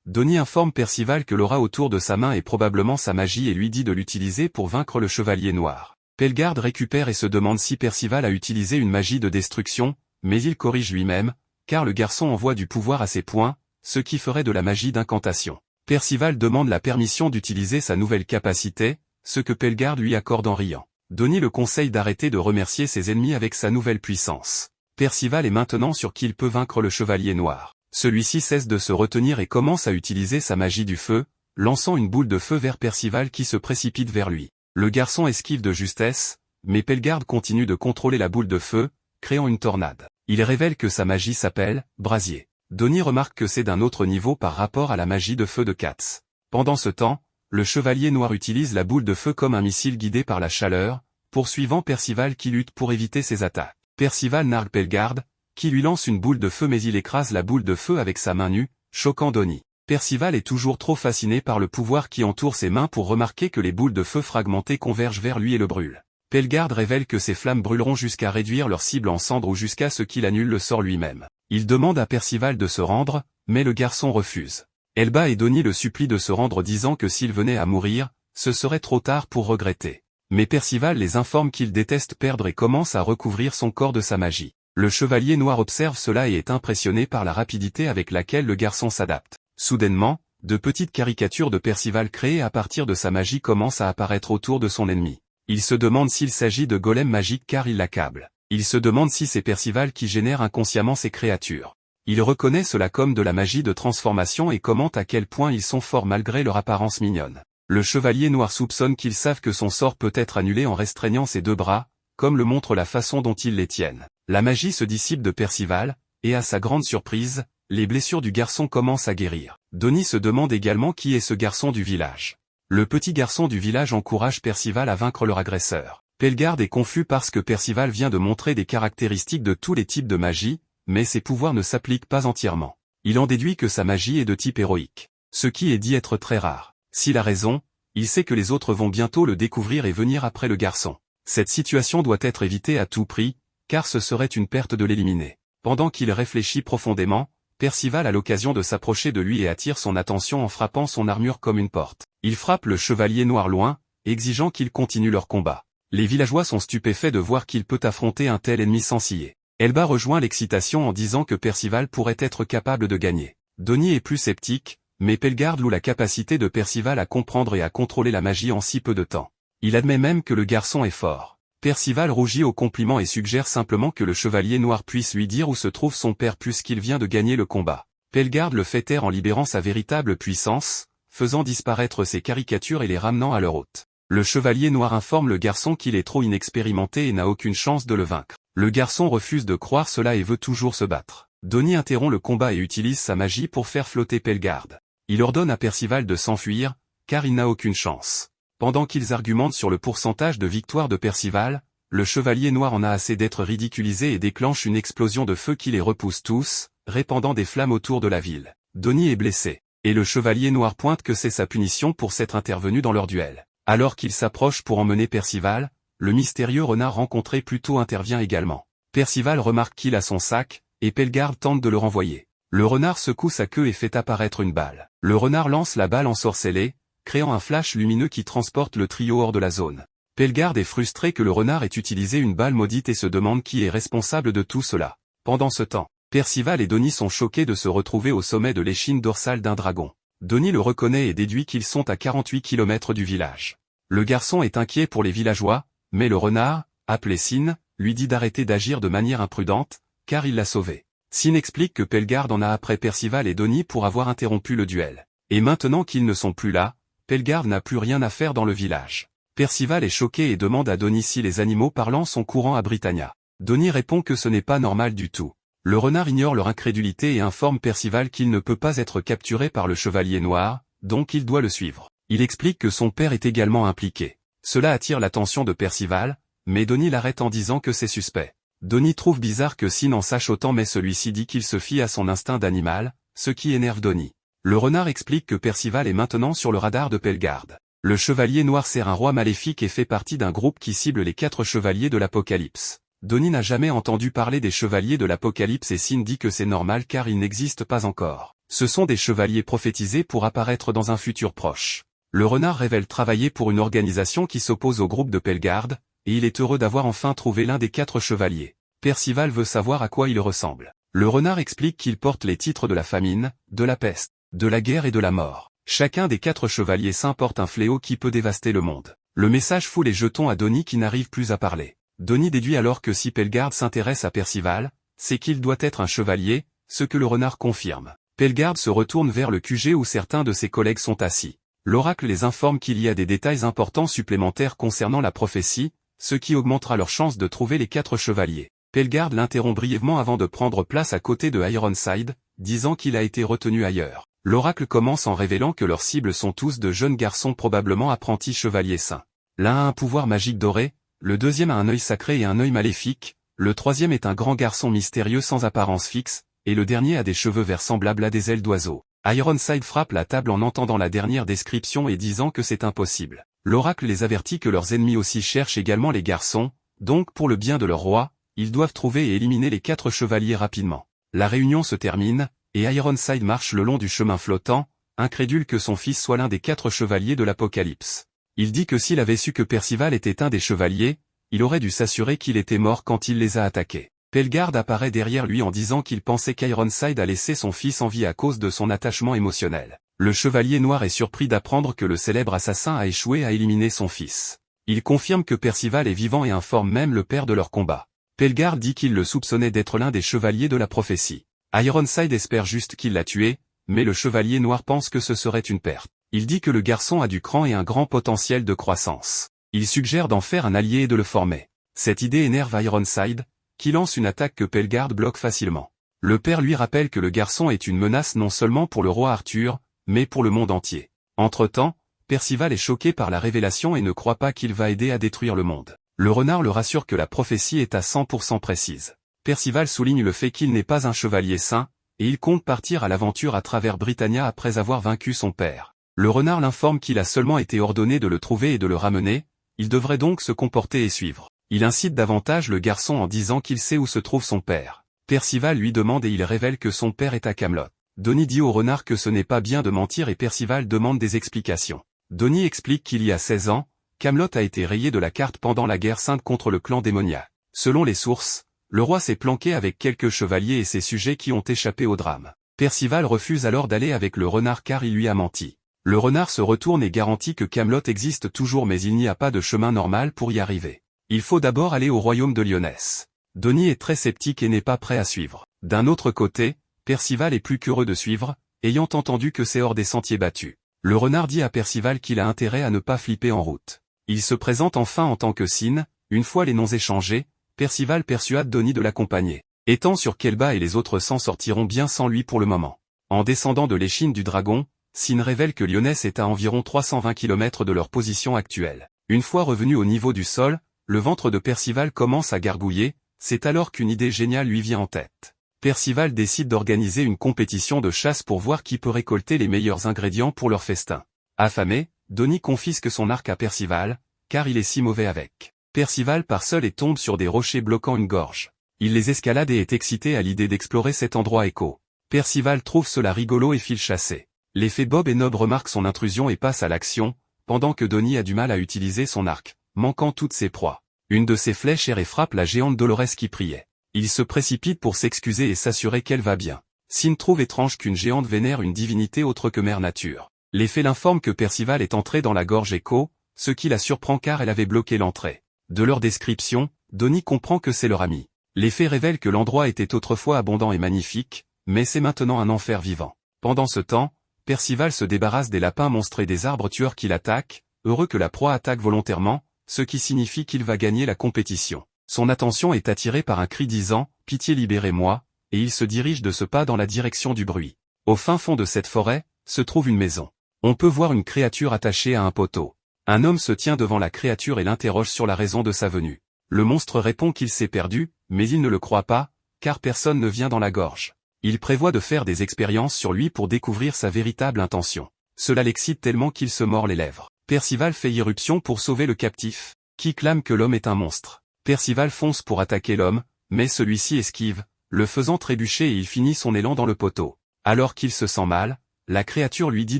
Donnie informe Percival que l'aura autour de sa main est probablement sa magie et lui dit de l'utiliser pour vaincre le Chevalier Noir. Pelgard récupère et se demande si Percival a utilisé une magie de destruction, mais il corrige lui-même, car le garçon envoie du pouvoir à ses poings, ce qui ferait de la magie d'incantation. Percival demande la permission d'utiliser sa nouvelle capacité, ce que Pelgard lui accorde en riant. Donnie le conseille d'arrêter de remercier ses ennemis avec sa nouvelle puissance. Percival est maintenant sûr qu'il peut vaincre le Chevalier Noir. Celui-ci cesse de se retenir et commence à utiliser sa magie du feu, lançant une boule de feu vers Percival qui se précipite vers lui. Le garçon esquive de justesse, mais Pelgard continue de contrôler la boule de feu, créant une tornade. Il révèle que sa magie s'appelle « Brasier ». Donnie remarque que c'est d'un autre niveau par rapport à la magie de feu de Katz. Pendant ce temps, le Chevalier Noir utilise la boule de feu comme un missile guidé par la chaleur, poursuivant Percival qui lutte pour éviter ses attaques. Percival nargue Pelgard, qui lui lance une boule de feu mais il écrase la boule de feu avec sa main nue, choquant Donnie. Percival est toujours trop fasciné par le pouvoir qui entoure ses mains pour remarquer que les boules de feu fragmentées convergent vers lui et le brûlent. Pelgard révèle que ces flammes brûleront jusqu'à réduire leur cible en cendres ou jusqu'à ce qu'il annule le sort lui-même. Il demande à Percival de se rendre, mais le garçon refuse. Elba et Donnie le supplient de se rendre disant que s'il venait à mourir, ce serait trop tard pour regretter. Mais Percival les informe qu'il déteste perdre et commence à recouvrir son corps de sa magie. Le Chevalier Noir observe cela et est impressionné par la rapidité avec laquelle le garçon s'adapte. Soudainement, de petites caricatures de Percival créées à partir de sa magie commencent à apparaître autour de son ennemi. Il se demande s'il s'agit de golems magiques car il l'accable. Il se demande si c'est Percival qui génère inconsciemment ces créatures. Il reconnaît cela comme de la magie de transformation et commente à quel point ils sont forts malgré leur apparence mignonne. Le Chevalier Noir soupçonne qu'ils savent que son sort peut être annulé en restreignant ses deux bras, comme le montre la façon dont ils les tiennent. La magie se dissipe de Percival, et à sa grande surprise, les blessures du garçon commencent à guérir. Donnie se demande également qui est ce garçon du village. Le petit garçon du village encourage Percival à vaincre leur agresseur. Pelgard est confus parce que Percival vient de montrer des caractéristiques de tous les types de magie, mais ses pouvoirs ne s'appliquent pas entièrement. Il en déduit que sa magie est de type héroïque, ce qui est dit être très rare. S'il a raison, il sait que les autres vont bientôt le découvrir et venir après le garçon. Cette situation doit être évitée à tout prix, car ce serait une perte de l'éliminer. Pendant qu'il réfléchit profondément, Percival a l'occasion de s'approcher de lui et attire son attention en frappant son armure comme une porte. Il frappe le Chevalier Noir loin, exigeant qu'il continue leur combat. Les villageois sont stupéfaits de voir qu'il peut affronter un tel ennemi sans ciller. Elba rejoint l'excitation en disant que Percival pourrait être capable de gagner. Donnie est plus sceptique, mais Pelgard loue la capacité de Percival à comprendre et à contrôler la magie en si peu de temps. Il admet même que le garçon est fort. Percival rougit au compliment et suggère simplement que le Chevalier Noir puisse lui dire où se trouve son père puisqu'il vient de gagner le combat. Pelgard le fait taire en libérant sa véritable puissance, faisant disparaître ses caricatures et les ramenant à leur hôte. Le Chevalier Noir informe le garçon qu'il est trop inexpérimenté et n'a aucune chance de le vaincre. Le garçon refuse de croire cela et veut toujours se battre. Donnie interrompt le combat et utilise sa magie pour faire flotter Pelgard. Il ordonne à Percival de s'enfuir, car il n'a aucune chance. Pendant qu'ils argumentent sur le pourcentage de victoire de Percival, le Chevalier Noir en a assez d'être ridiculisé et déclenche une explosion de feu qui les repousse tous, répandant des flammes autour de la ville. Donnie est blessé, et le Chevalier Noir pointe que c'est sa punition pour s'être intervenu dans leur duel. Alors qu'il s'approche pour emmener Percival, le mystérieux renard rencontré plus tôt intervient également. Percival remarque qu'il a son sac, et Pelgard tente de le renvoyer. Le renard secoue sa queue et fait apparaître une balle. Le renard lance la balle ensorcelée, créant un flash lumineux qui transporte le trio hors de la zone. Pelgard est frustré que le renard ait utilisé une balle maudite et se demande qui est responsable de tout cela. Pendant ce temps, Percival et Donnie sont choqués de se retrouver au sommet de l'échine dorsale d'un dragon. Donnie le reconnaît et déduit qu'ils sont à 48 km du village. Le garçon est inquiet pour les villageois, mais le renard, appelé Sin, lui dit d'arrêter d'agir de manière imprudente, car il l'a sauvé. Sin explique que Pelgard en a après Percival et Donnie pour avoir interrompu le duel. Et maintenant qu'ils ne sont plus là, Pelgard n'a plus rien à faire dans le village. Percival est choqué et demande à Donnie si les animaux parlants sont courants à Britannia. Donnie répond que ce n'est pas normal du tout. Le renard ignore leur incrédulité et informe Percival qu'il ne peut pas être capturé par le Chevalier Noir, donc il doit le suivre. Il explique que son père est également impliqué. Cela attire l'attention de Percival, mais Donnie l'arrête en disant que c'est suspect. Donnie trouve bizarre que Sin en sache autant mais celui-ci dit qu'il se fie à son instinct d'animal, ce qui énerve Donnie. Le renard explique que Percival est maintenant sur le radar de Pelgard. Le Chevalier Noir sert un roi maléfique et fait partie d'un groupe qui cible les 4 chevaliers de l'Apocalypse. Donnie n'a jamais entendu parler des chevaliers de l'Apocalypse et Sin dit que c'est normal car ils n'existent pas encore. Ce sont des chevaliers prophétisés pour apparaître dans un futur proche. Le renard révèle travailler pour une organisation qui s'oppose au groupe de Pelgard, et il est heureux d'avoir enfin trouvé l'un des 4 chevaliers. Percival veut savoir à quoi il ressemble. Le renard explique qu'il porte les titres de la famine, de la peste, de la guerre et de la mort. Chacun des 4 chevaliers saints porte un fléau qui peut dévaster le monde. Le message fout les jetons à Donnie qui n'arrive plus à parler. Donnie déduit alors que si Pelgard s'intéresse à Percival, c'est qu'il doit être un chevalier, ce que le renard confirme. Pelgard se retourne vers le QG où certains de ses collègues sont assis. L'oracle les informe qu'il y a des détails importants supplémentaires concernant la prophétie, ce qui augmentera leur chance de trouver les 4 chevaliers. Pelgard l'interrompt brièvement avant de prendre place à côté de Ironside, disant qu'il a été retenu ailleurs. L'oracle commence en révélant que leurs cibles sont tous de jeunes garçons probablement apprentis chevaliers saints. L'un a un pouvoir magique doré, le deuxième a un œil sacré et un œil maléfique, le troisième est un grand garçon mystérieux sans apparence fixe, et le dernier a des cheveux verts semblables à des ailes d'oiseau. Ironside frappe la table en entendant la dernière description et disant que c'est impossible. L'oracle les avertit que leurs ennemis aussi cherchent également les garçons, donc pour le bien de leur roi, ils doivent trouver et éliminer les 4 chevaliers rapidement. La réunion se termine, et Ironside marche le long du chemin flottant, incrédule que son fils soit l'un des 4 chevaliers de l'Apocalypse. Il dit que s'il avait su que Percival était un des chevaliers, il aurait dû s'assurer qu'il était mort quand il les a attaqués. Pelgard apparaît derrière lui en disant qu'il pensait qu'Ironside a laissé son fils en vie à cause de son attachement émotionnel. Le chevalier noir est surpris d'apprendre que le célèbre assassin a échoué à éliminer son fils. Il confirme que Percival est vivant et informe même le père de leur combat. Pelgard dit qu'il le soupçonnait d'être l'un des chevaliers de la prophétie. Ironside espère juste qu'il l'a tué, mais le chevalier noir pense que ce serait une perte. Il dit que le garçon a du cran et un grand potentiel de croissance. Il suggère d'en faire un allié et de le former. Cette idée énerve Ironside, qui lance une attaque que Pelgard bloque facilement. Le père lui rappelle que le garçon est une menace non seulement pour le roi Arthur, mais pour le monde entier. Entre-temps, Percival est choqué par la révélation et ne croit pas qu'il va aider à détruire le monde. Le renard le rassure que la prophétie est à 100% précise. Percival souligne le fait qu'il n'est pas un chevalier saint, et il compte partir à l'aventure à travers Britannia après avoir vaincu son père. Le renard l'informe qu'il a seulement été ordonné de le trouver et de le ramener, il devrait donc se comporter et suivre. Il incite davantage le garçon en disant qu'il sait où se trouve son père. Percival lui demande et il révèle que son père est à Camelot. Donnie dit au renard que ce n'est pas bien de mentir et Percival demande des explications. Donnie explique qu'il y a 16 ans, Camelot a été rayé de la carte pendant la guerre sainte contre le clan démoniaque. Selon les sources, le roi s'est planqué avec quelques chevaliers et ses sujets qui ont échappé au drame. Percival refuse alors d'aller avec le renard car il lui a menti. Le renard se retourne et garantit que Camelot existe toujours mais il n'y a pas de chemin normal pour y arriver. Il faut d'abord aller au royaume de Lyonesse. Donnie est très sceptique et n'est pas prêt à suivre. D'un autre côté, Percival est plus qu'heureux de suivre, ayant entendu que c'est hors des sentiers battus. Le renard dit à Percival qu'il a intérêt à ne pas flipper en route. Il se présente enfin en tant que Sin, une fois les noms échangés, Percival persuade Donnie de l'accompagner. Étant sûr qu'Elba et les autres s'en sortiront bien sans lui pour le moment. En descendant de l'échine du dragon, Sin révèle que Lyonesse est à environ 320 km de leur position actuelle. Une fois revenu au niveau du sol, le ventre de Percival commence à gargouiller, c'est alors qu'une idée géniale lui vient en tête. Percival décide d'organiser une compétition de chasse pour voir qui peut récolter les meilleurs ingrédients pour leur festin. Affamé, Donnie confisque son arc à Percival, car il est si mauvais avec. Percival part seul et tombe sur des rochers bloquant une gorge. Il les escalade et est excité à l'idée d'explorer cet endroit éco. Percival trouve cela rigolo et file chasser. L'effet Bob et Nob remarque son intrusion et passe à l'action, pendant que Donnie a du mal à utiliser son arc, manquant toutes ses proies. Une de ses flèches erre et frappe la géante Dolores qui priait. Il se précipite pour s'excuser et s'assurer qu'elle va bien. Sin trouve étrange qu'une géante vénère une divinité autre que Mère Nature. L'effet l'informe que Percival est entré dans la gorge écho, ce qui la surprend car elle avait bloqué l'entrée. De leur description, Donnie comprend que c'est leur ami. L'effet révèle que l'endroit était autrefois abondant et magnifique, mais c'est maintenant un enfer vivant. Pendant ce temps, Percival se débarrasse des lapins monstres et des arbres tueurs qui l'attaquent, heureux que la proie attaque volontairement, ce qui signifie qu'il va gagner la compétition. Son attention est attirée par un cri disant « Pitié libérez-moi », et il se dirige de ce pas dans la direction du bruit. Au fin fond de cette forêt, se trouve une maison. On peut voir une créature attachée à un poteau. Un homme se tient devant la créature et l'interroge sur la raison de sa venue. Le monstre répond qu'il s'est perdu, mais il ne le croit pas, car personne ne vient dans la gorge. Il prévoit de faire des expériences sur lui pour découvrir sa véritable intention. Cela l'excite tellement qu'il se mord les lèvres. Percival fait irruption pour sauver le captif, qui clame que l'homme est un monstre. Percival fonce pour attaquer l'homme, mais celui-ci esquive, le faisant trébucher et il finit son élan dans le poteau. Alors qu'il se sent mal, la créature lui dit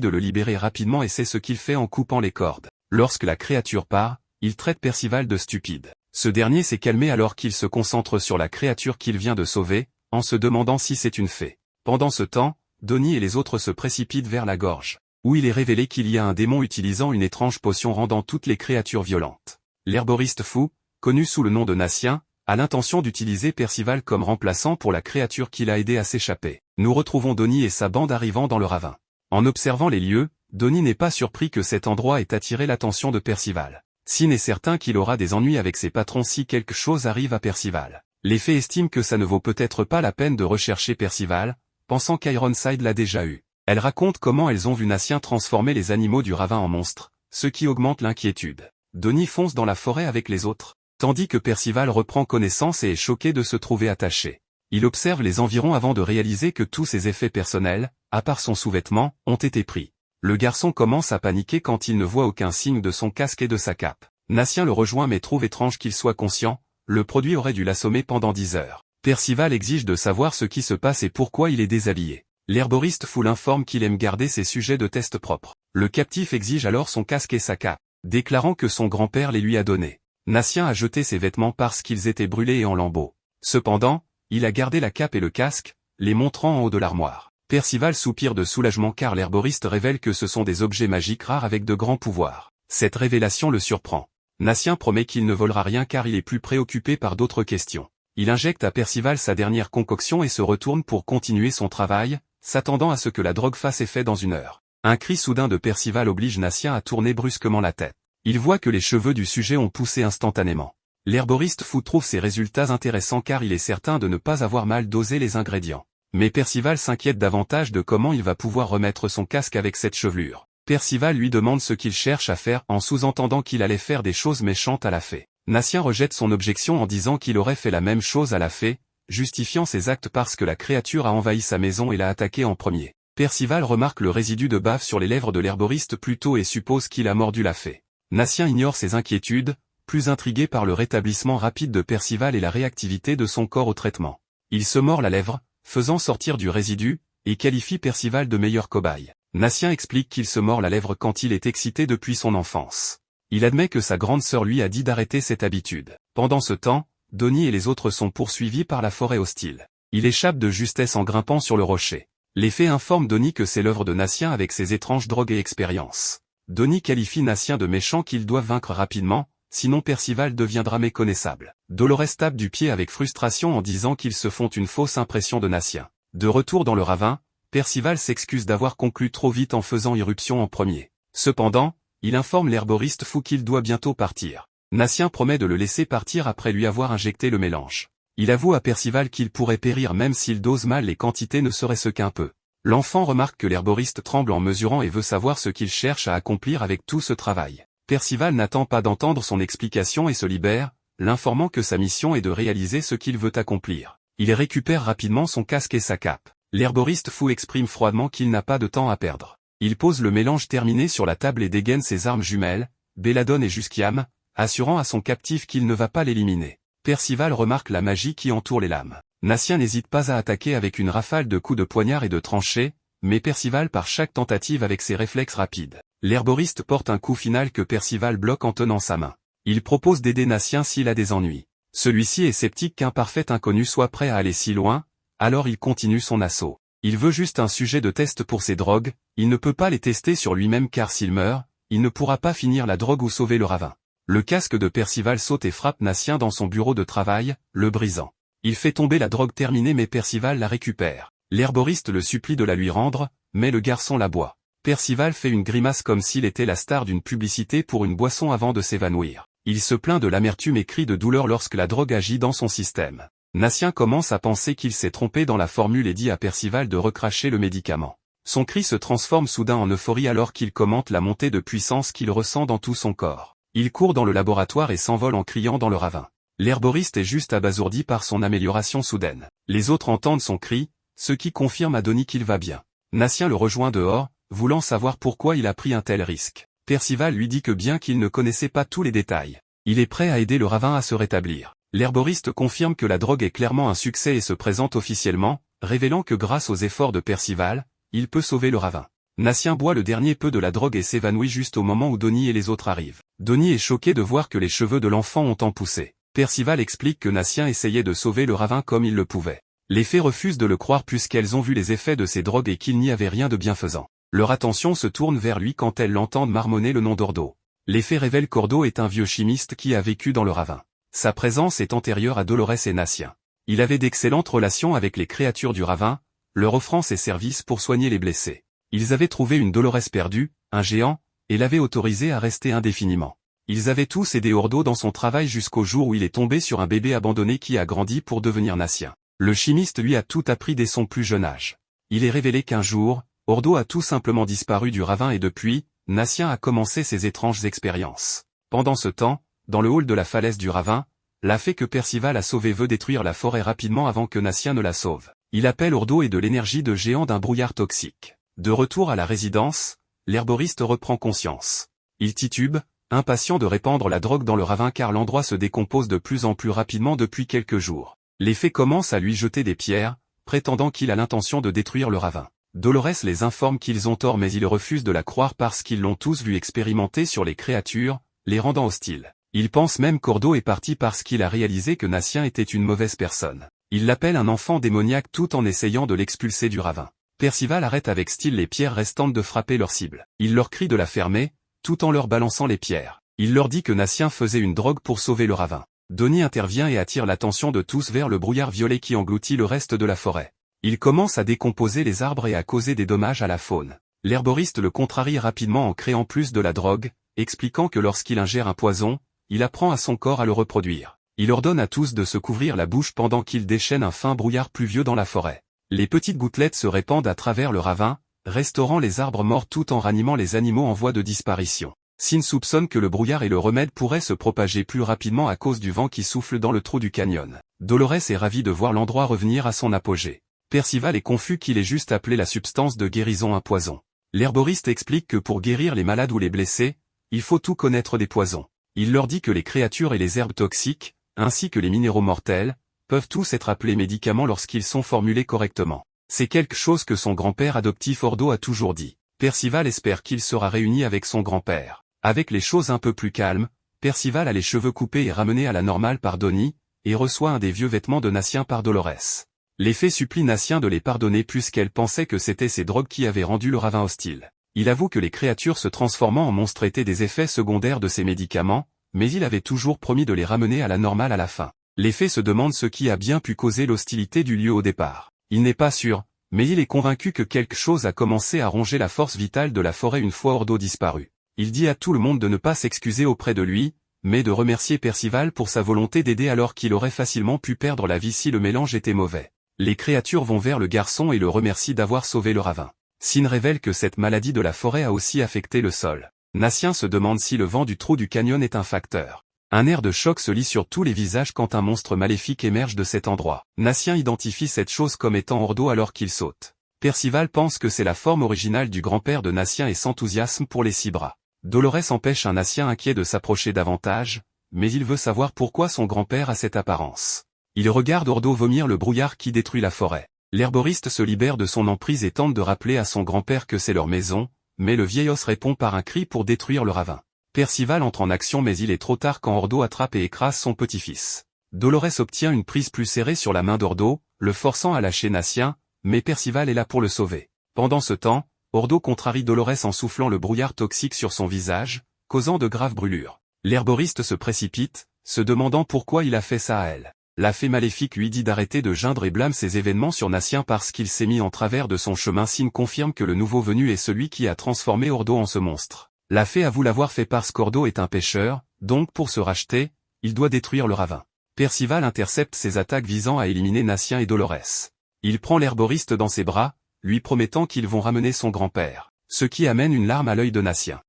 de le libérer rapidement et c'est ce qu'il fait en coupant les cordes. Lorsque la créature part, il traite Percival de stupide. Ce dernier s'est calmé alors qu'il se concentre sur la créature qu'il vient de sauver, en se demandant si c'est une fée. Pendant ce temps, Donnie et les autres se précipitent vers la gorge, où il est révélé qu'il y a un démon utilisant une étrange potion rendant toutes les créatures violentes. L'herboriste fou, connu sous le nom de Nassien, a l'intention d'utiliser Percival comme remplaçant pour la créature qu'il a aidé à s'échapper. Nous retrouvons Donnie et sa bande arrivant dans le ravin. En observant les lieux, Donnie n'est pas surpris que cet endroit ait attiré l'attention de Percival. Sin est certain qu'il aura des ennuis avec ses patrons si quelque chose arrive à Percival. Les fées estiment que ça ne vaut peut-être pas la peine de rechercher Percival, pensant qu'Ironside l'a déjà eu. Elles racontent comment elles ont vu Nassien transformer les animaux du ravin en monstres, ce qui augmente l'inquiétude. Donnie fonce dans la forêt avec les autres, tandis que Percival reprend connaissance et est choqué de se trouver attaché. Il observe les environs avant de réaliser que tous ses effets personnels, à part son sous-vêtement, ont été pris. Le garçon commence à paniquer quand il ne voit aucun signe de son casque et de sa cape. Nassien le rejoint mais trouve étrange qu'il soit conscient, le produit aurait dû l'assommer pendant 10 heures. Percival exige de savoir ce qui se passe et pourquoi il est déshabillé. L'herboriste fou l'informe qu'il aime garder ses sujets de test propres. Le captif exige alors son casque et sa cape, déclarant que son grand-père les lui a donnés. Nassien a jeté ses vêtements parce qu'ils étaient brûlés et en lambeaux. Cependant, il a gardé la cape et le casque, les montrant en haut de l'armoire. Percival soupire de soulagement car l'herboriste révèle que ce sont des objets magiques rares avec de grands pouvoirs. Cette révélation le surprend. Nassien promet qu'il ne volera rien car il est plus préoccupé par d'autres questions. Il injecte à Percival sa dernière concoction et se retourne pour continuer son travail, s'attendant à ce que la drogue fasse effet dans 1 heure. Un cri soudain de Percival oblige Nassien à tourner brusquement la tête. Il voit que les cheveux du sujet ont poussé instantanément. L'herboriste fou trouve ces résultats intéressants car il est certain de ne pas avoir mal dosé les ingrédients. Mais Percival s'inquiète davantage de comment il va pouvoir remettre son casque avec cette chevelure. Percival lui demande ce qu'il cherche à faire en sous-entendant qu'il allait faire des choses méchantes à la fée. Nassien rejette son objection en disant qu'il aurait fait la même chose à la fée, justifiant ses actes parce que la créature a envahi sa maison et l'a attaqué en premier. Percival remarque le résidu de bave sur les lèvres de l'herboriste plus tôt et suppose qu'il a mordu la fée. Nassien ignore ses inquiétudes, plus intrigué par le rétablissement rapide de Percival et la réactivité de son corps au traitement. Il se mord la lèvre, faisant sortir du résidu, et qualifie Percival de meilleur cobaye. Nassien explique qu'il se mord la lèvre quand il est excité depuis son enfance. Il admet que sa grande sœur lui a dit d'arrêter cette habitude. Pendant ce temps, Donnie et les autres sont poursuivis par la forêt hostile. Il échappe de justesse en grimpant sur le rocher. Les fées informent Donnie que c'est l'œuvre de Nassien avec ses étranges drogues et expériences. Donnie qualifie Nassien de méchant qu'il doit vaincre rapidement, sinon Percival deviendra méconnaissable. Dolores tape du pied avec frustration en disant qu'ils se font une fausse impression de Nassien. De retour dans le ravin, Percival s'excuse d'avoir conclu trop vite en faisant irruption en premier. Cependant, il informe l'herboriste fou qu'il doit bientôt partir. Nassien promet de le laisser partir après lui avoir injecté le mélange. Il avoue à Percival qu'il pourrait périr même s'il dose mal les quantités ne serait-ce qu'un peu. L'enfant remarque que l'herboriste tremble en mesurant et veut savoir ce qu'il cherche à accomplir avec tout ce travail. Percival n'attend pas d'entendre son explication et se libère, l'informant que sa mission est de réaliser ce qu'il veut accomplir. Il récupère rapidement son casque et sa cape. L'herboriste fou exprime froidement qu'il n'a pas de temps à perdre. Il pose le mélange terminé sur la table et dégaine ses armes jumelles, Belladone et Jusquiam, assurant à son captif qu'il ne va pas l'éliminer. Percival remarque la magie qui entoure les lames. Nassien n'hésite pas à attaquer avec une rafale de coups de poignard et de tranchées, mais Percival part chaque tentative avec ses réflexes rapides. L'herboriste porte un coup final que Percival bloque en tenant sa main. Il propose d'aider Nassien s'il a des ennuis. Celui-ci est sceptique qu'un parfait inconnu soit prêt à aller si loin, alors il continue son assaut. Il veut juste un sujet de test pour ses drogues, il ne peut pas les tester sur lui-même car s'il meurt, il ne pourra pas finir la drogue ou sauver le ravin. Le casque de Percival saute et frappe Nassien dans son bureau de travail, le brisant. Il fait tomber la drogue terminée mais Percival la récupère. L'herboriste le supplie de la lui rendre, mais le garçon l'aboie. Percival fait une grimace comme s'il était la star d'une publicité pour une boisson avant de s'évanouir. Il se plaint de l'amertume et crie de douleur lorsque la drogue agit dans son système. Nassien commence à penser qu'il s'est trompé dans la formule et dit à Percival de recracher le médicament. Son cri se transforme soudain en euphorie alors qu'il commente la montée de puissance qu'il ressent dans tout son corps. Il court dans le laboratoire et s'envole en criant dans le ravin. L'herboriste est juste abasourdi par son amélioration soudaine. Les autres entendent son cri, ce qui confirme à Donnie qu'il va bien. Nassien le rejoint dehors, voulant savoir pourquoi il a pris un tel risque. Percival lui dit que bien qu'il ne connaissait pas tous les détails, Il est prêt à aider le ravin à se rétablir. L'herboriste confirme que la drogue est clairement un succès et se présente officiellement, révélant que grâce aux efforts de Percival, il peut sauver le ravin. Nassien boit le dernier peu de la drogue et s'évanouit juste au moment où Donnie et les autres arrivent. Donnie est choqué de voir que les cheveux de l'enfant ont empoussé. Percival explique que Nassien essayait de sauver le ravin comme il le pouvait. Les fées refusent de le croire puisqu'elles ont vu les effets de ces drogues et qu'il n'y avait rien de bienfaisant. Leur attention se tourne vers lui quand elles l'entendent marmonner le nom d'Ordo. Les fées révèlent qu'Ordo est un vieux chimiste qui a vécu dans le ravin. Sa présence est antérieure à Dolores et Nassien. Il avait d'excellentes relations avec les créatures du ravin, leur offrant ses services pour soigner les blessés. Ils avaient trouvé une Dolores perdue, un géant, et l'avaient autorisé à rester indéfiniment. Ils avaient tous aidé Ordo dans son travail jusqu'au jour où il est tombé sur un bébé abandonné qui a grandi pour devenir Nassien. Le chimiste lui a tout appris dès son plus jeune âge. Il est révélé qu'un jour, Ordo a tout simplement disparu du ravin et depuis, Nassien a commencé ses étranges expériences. Pendant ce temps, dans le hall de la falaise du ravin, la fée que Percival a sauvée veut détruire la forêt rapidement avant que Nassien ne la sauve. Il appelle Ordo et de l'énergie de géant d'un brouillard toxique. De retour à la résidence, l'herboriste reprend conscience. Il titube, impatient de répandre la drogue dans le ravin car l'endroit se décompose de plus en plus rapidement depuis quelques jours. Les fées commencent à lui jeter des pierres, prétendant qu'il a l'intention de détruire le ravin. Dolores les informe qu'ils ont tort mais ils refusent de la croire parce qu'ils l'ont tous vu expérimenter sur les créatures, les rendant hostiles. Ils pensent même qu'Ordo est parti parce qu'il a réalisé que Nassien était une mauvaise personne. Il l'appelle un enfant démoniaque tout en essayant de l'expulser du ravin. Percival arrête avec style les pierres restantes de frapper leur cible. Il leur crie de la fermer, tout en leur balançant les pierres. Il leur dit que Nassien faisait une drogue pour sauver le ravin. Donnie intervient et attire l'attention de tous vers le brouillard violet qui engloutit le reste de la forêt. Il commence à décomposer les arbres et à causer des dommages à la faune. L'herboriste le contrarie rapidement en créant plus de la drogue, expliquant que lorsqu'il ingère un poison, il apprend à son corps à le reproduire. Il ordonne à tous de se couvrir la bouche pendant qu'il déchaîne un fin brouillard pluvieux dans la forêt. Les petites gouttelettes se répandent à travers le ravin, restaurant les arbres morts tout en ranimant les animaux en voie de disparition. Sin soupçonne que le brouillard et le remède pourraient se propager plus rapidement à cause du vent qui souffle dans le trou du canyon. Dolores est ravie de voir l'endroit revenir à son apogée. Percival est confus qu'il ait juste appelé la substance de guérison un poison. L'herboriste explique que pour guérir les malades ou les blessés, il faut tout connaître des poisons. Il leur dit que les créatures et les herbes toxiques, ainsi que les minéraux mortels, peuvent tous être appelés médicaments lorsqu'ils sont formulés correctement. C'est quelque chose que son grand-père adoptif Ordo a toujours dit. Percival espère qu'il sera réuni avec son grand-père. Avec les choses un peu plus calmes, Percival a les cheveux coupés et ramenés à la normale par Donnie, et reçoit un des vieux vêtements de Nassien par Dolores. Les fées supplient Nassien de les pardonner puisqu'elles pensaient que c'était ces drogues qui avaient rendu le ravin hostile. Il avoue que les créatures se transformant en monstres étaient des effets secondaires de ces médicaments, mais il avait toujours promis de les ramener à la normale à la fin. Les fées se demandent ce qui a bien pu causer l'hostilité du lieu au départ. Il n'est pas sûr, mais il est convaincu que quelque chose a commencé à ronger la force vitale de la forêt une fois Ordo disparu. Il dit à tout le monde de ne pas s'excuser auprès de lui, mais de remercier Percival pour sa volonté d'aider alors qu'il aurait facilement pu perdre la vie si le mélange était mauvais. Les créatures vont vers le garçon et le remercient d'avoir sauvé le ravin. Sin révèle que cette maladie de la forêt a aussi affecté le sol. Nassien se demande si le vent du trou du canyon est un facteur. Un air de choc se lit sur tous les visages quand un monstre maléfique émerge de cet endroit. Nassien identifie cette chose comme étant Ordo alors qu'il saute. Percival pense que c'est la forme originale du grand-père de Nassien et s'enthousiasme pour les 6 bras. Dolores empêche un Nassien inquiet de s'approcher davantage, mais il veut savoir pourquoi son grand-père a cette apparence. Il regarde Ordo vomir le brouillard qui détruit la forêt. L'herboriste se libère de son emprise et tente de rappeler à son grand-père que c'est leur maison, mais le vieil os répond par un cri pour détruire le ravin. Percival entre en action mais il est trop tard quand Ordo attrape et écrase son petit-fils. Dolores obtient une prise plus serrée sur la main d'Ordo, le forçant à lâcher Nassien, mais Percival est là pour le sauver. Pendant ce temps, Ordo contrarie Dolores en soufflant le brouillard toxique sur son visage, causant de graves brûlures. L'herboriste se précipite, se demandant pourquoi il a fait ça à elle. La fée maléfique lui dit d'arrêter de geindre et blâme ces événements sur Nassien parce qu'il s'est mis en travers de son chemin. Sin confirme que le nouveau venu est celui qui a transformé Ordo en ce monstre. La fée avoue l'avoir fait parce qu'Ordo est un pêcheur, donc pour se racheter, il doit détruire le ravin. Percival intercepte ses attaques visant à éliminer Nassien et Dolores. Il prend l'herboriste dans ses bras, lui promettant qu'ils vont ramener son grand-père, ce qui amène une larme à l'œil de Nassien.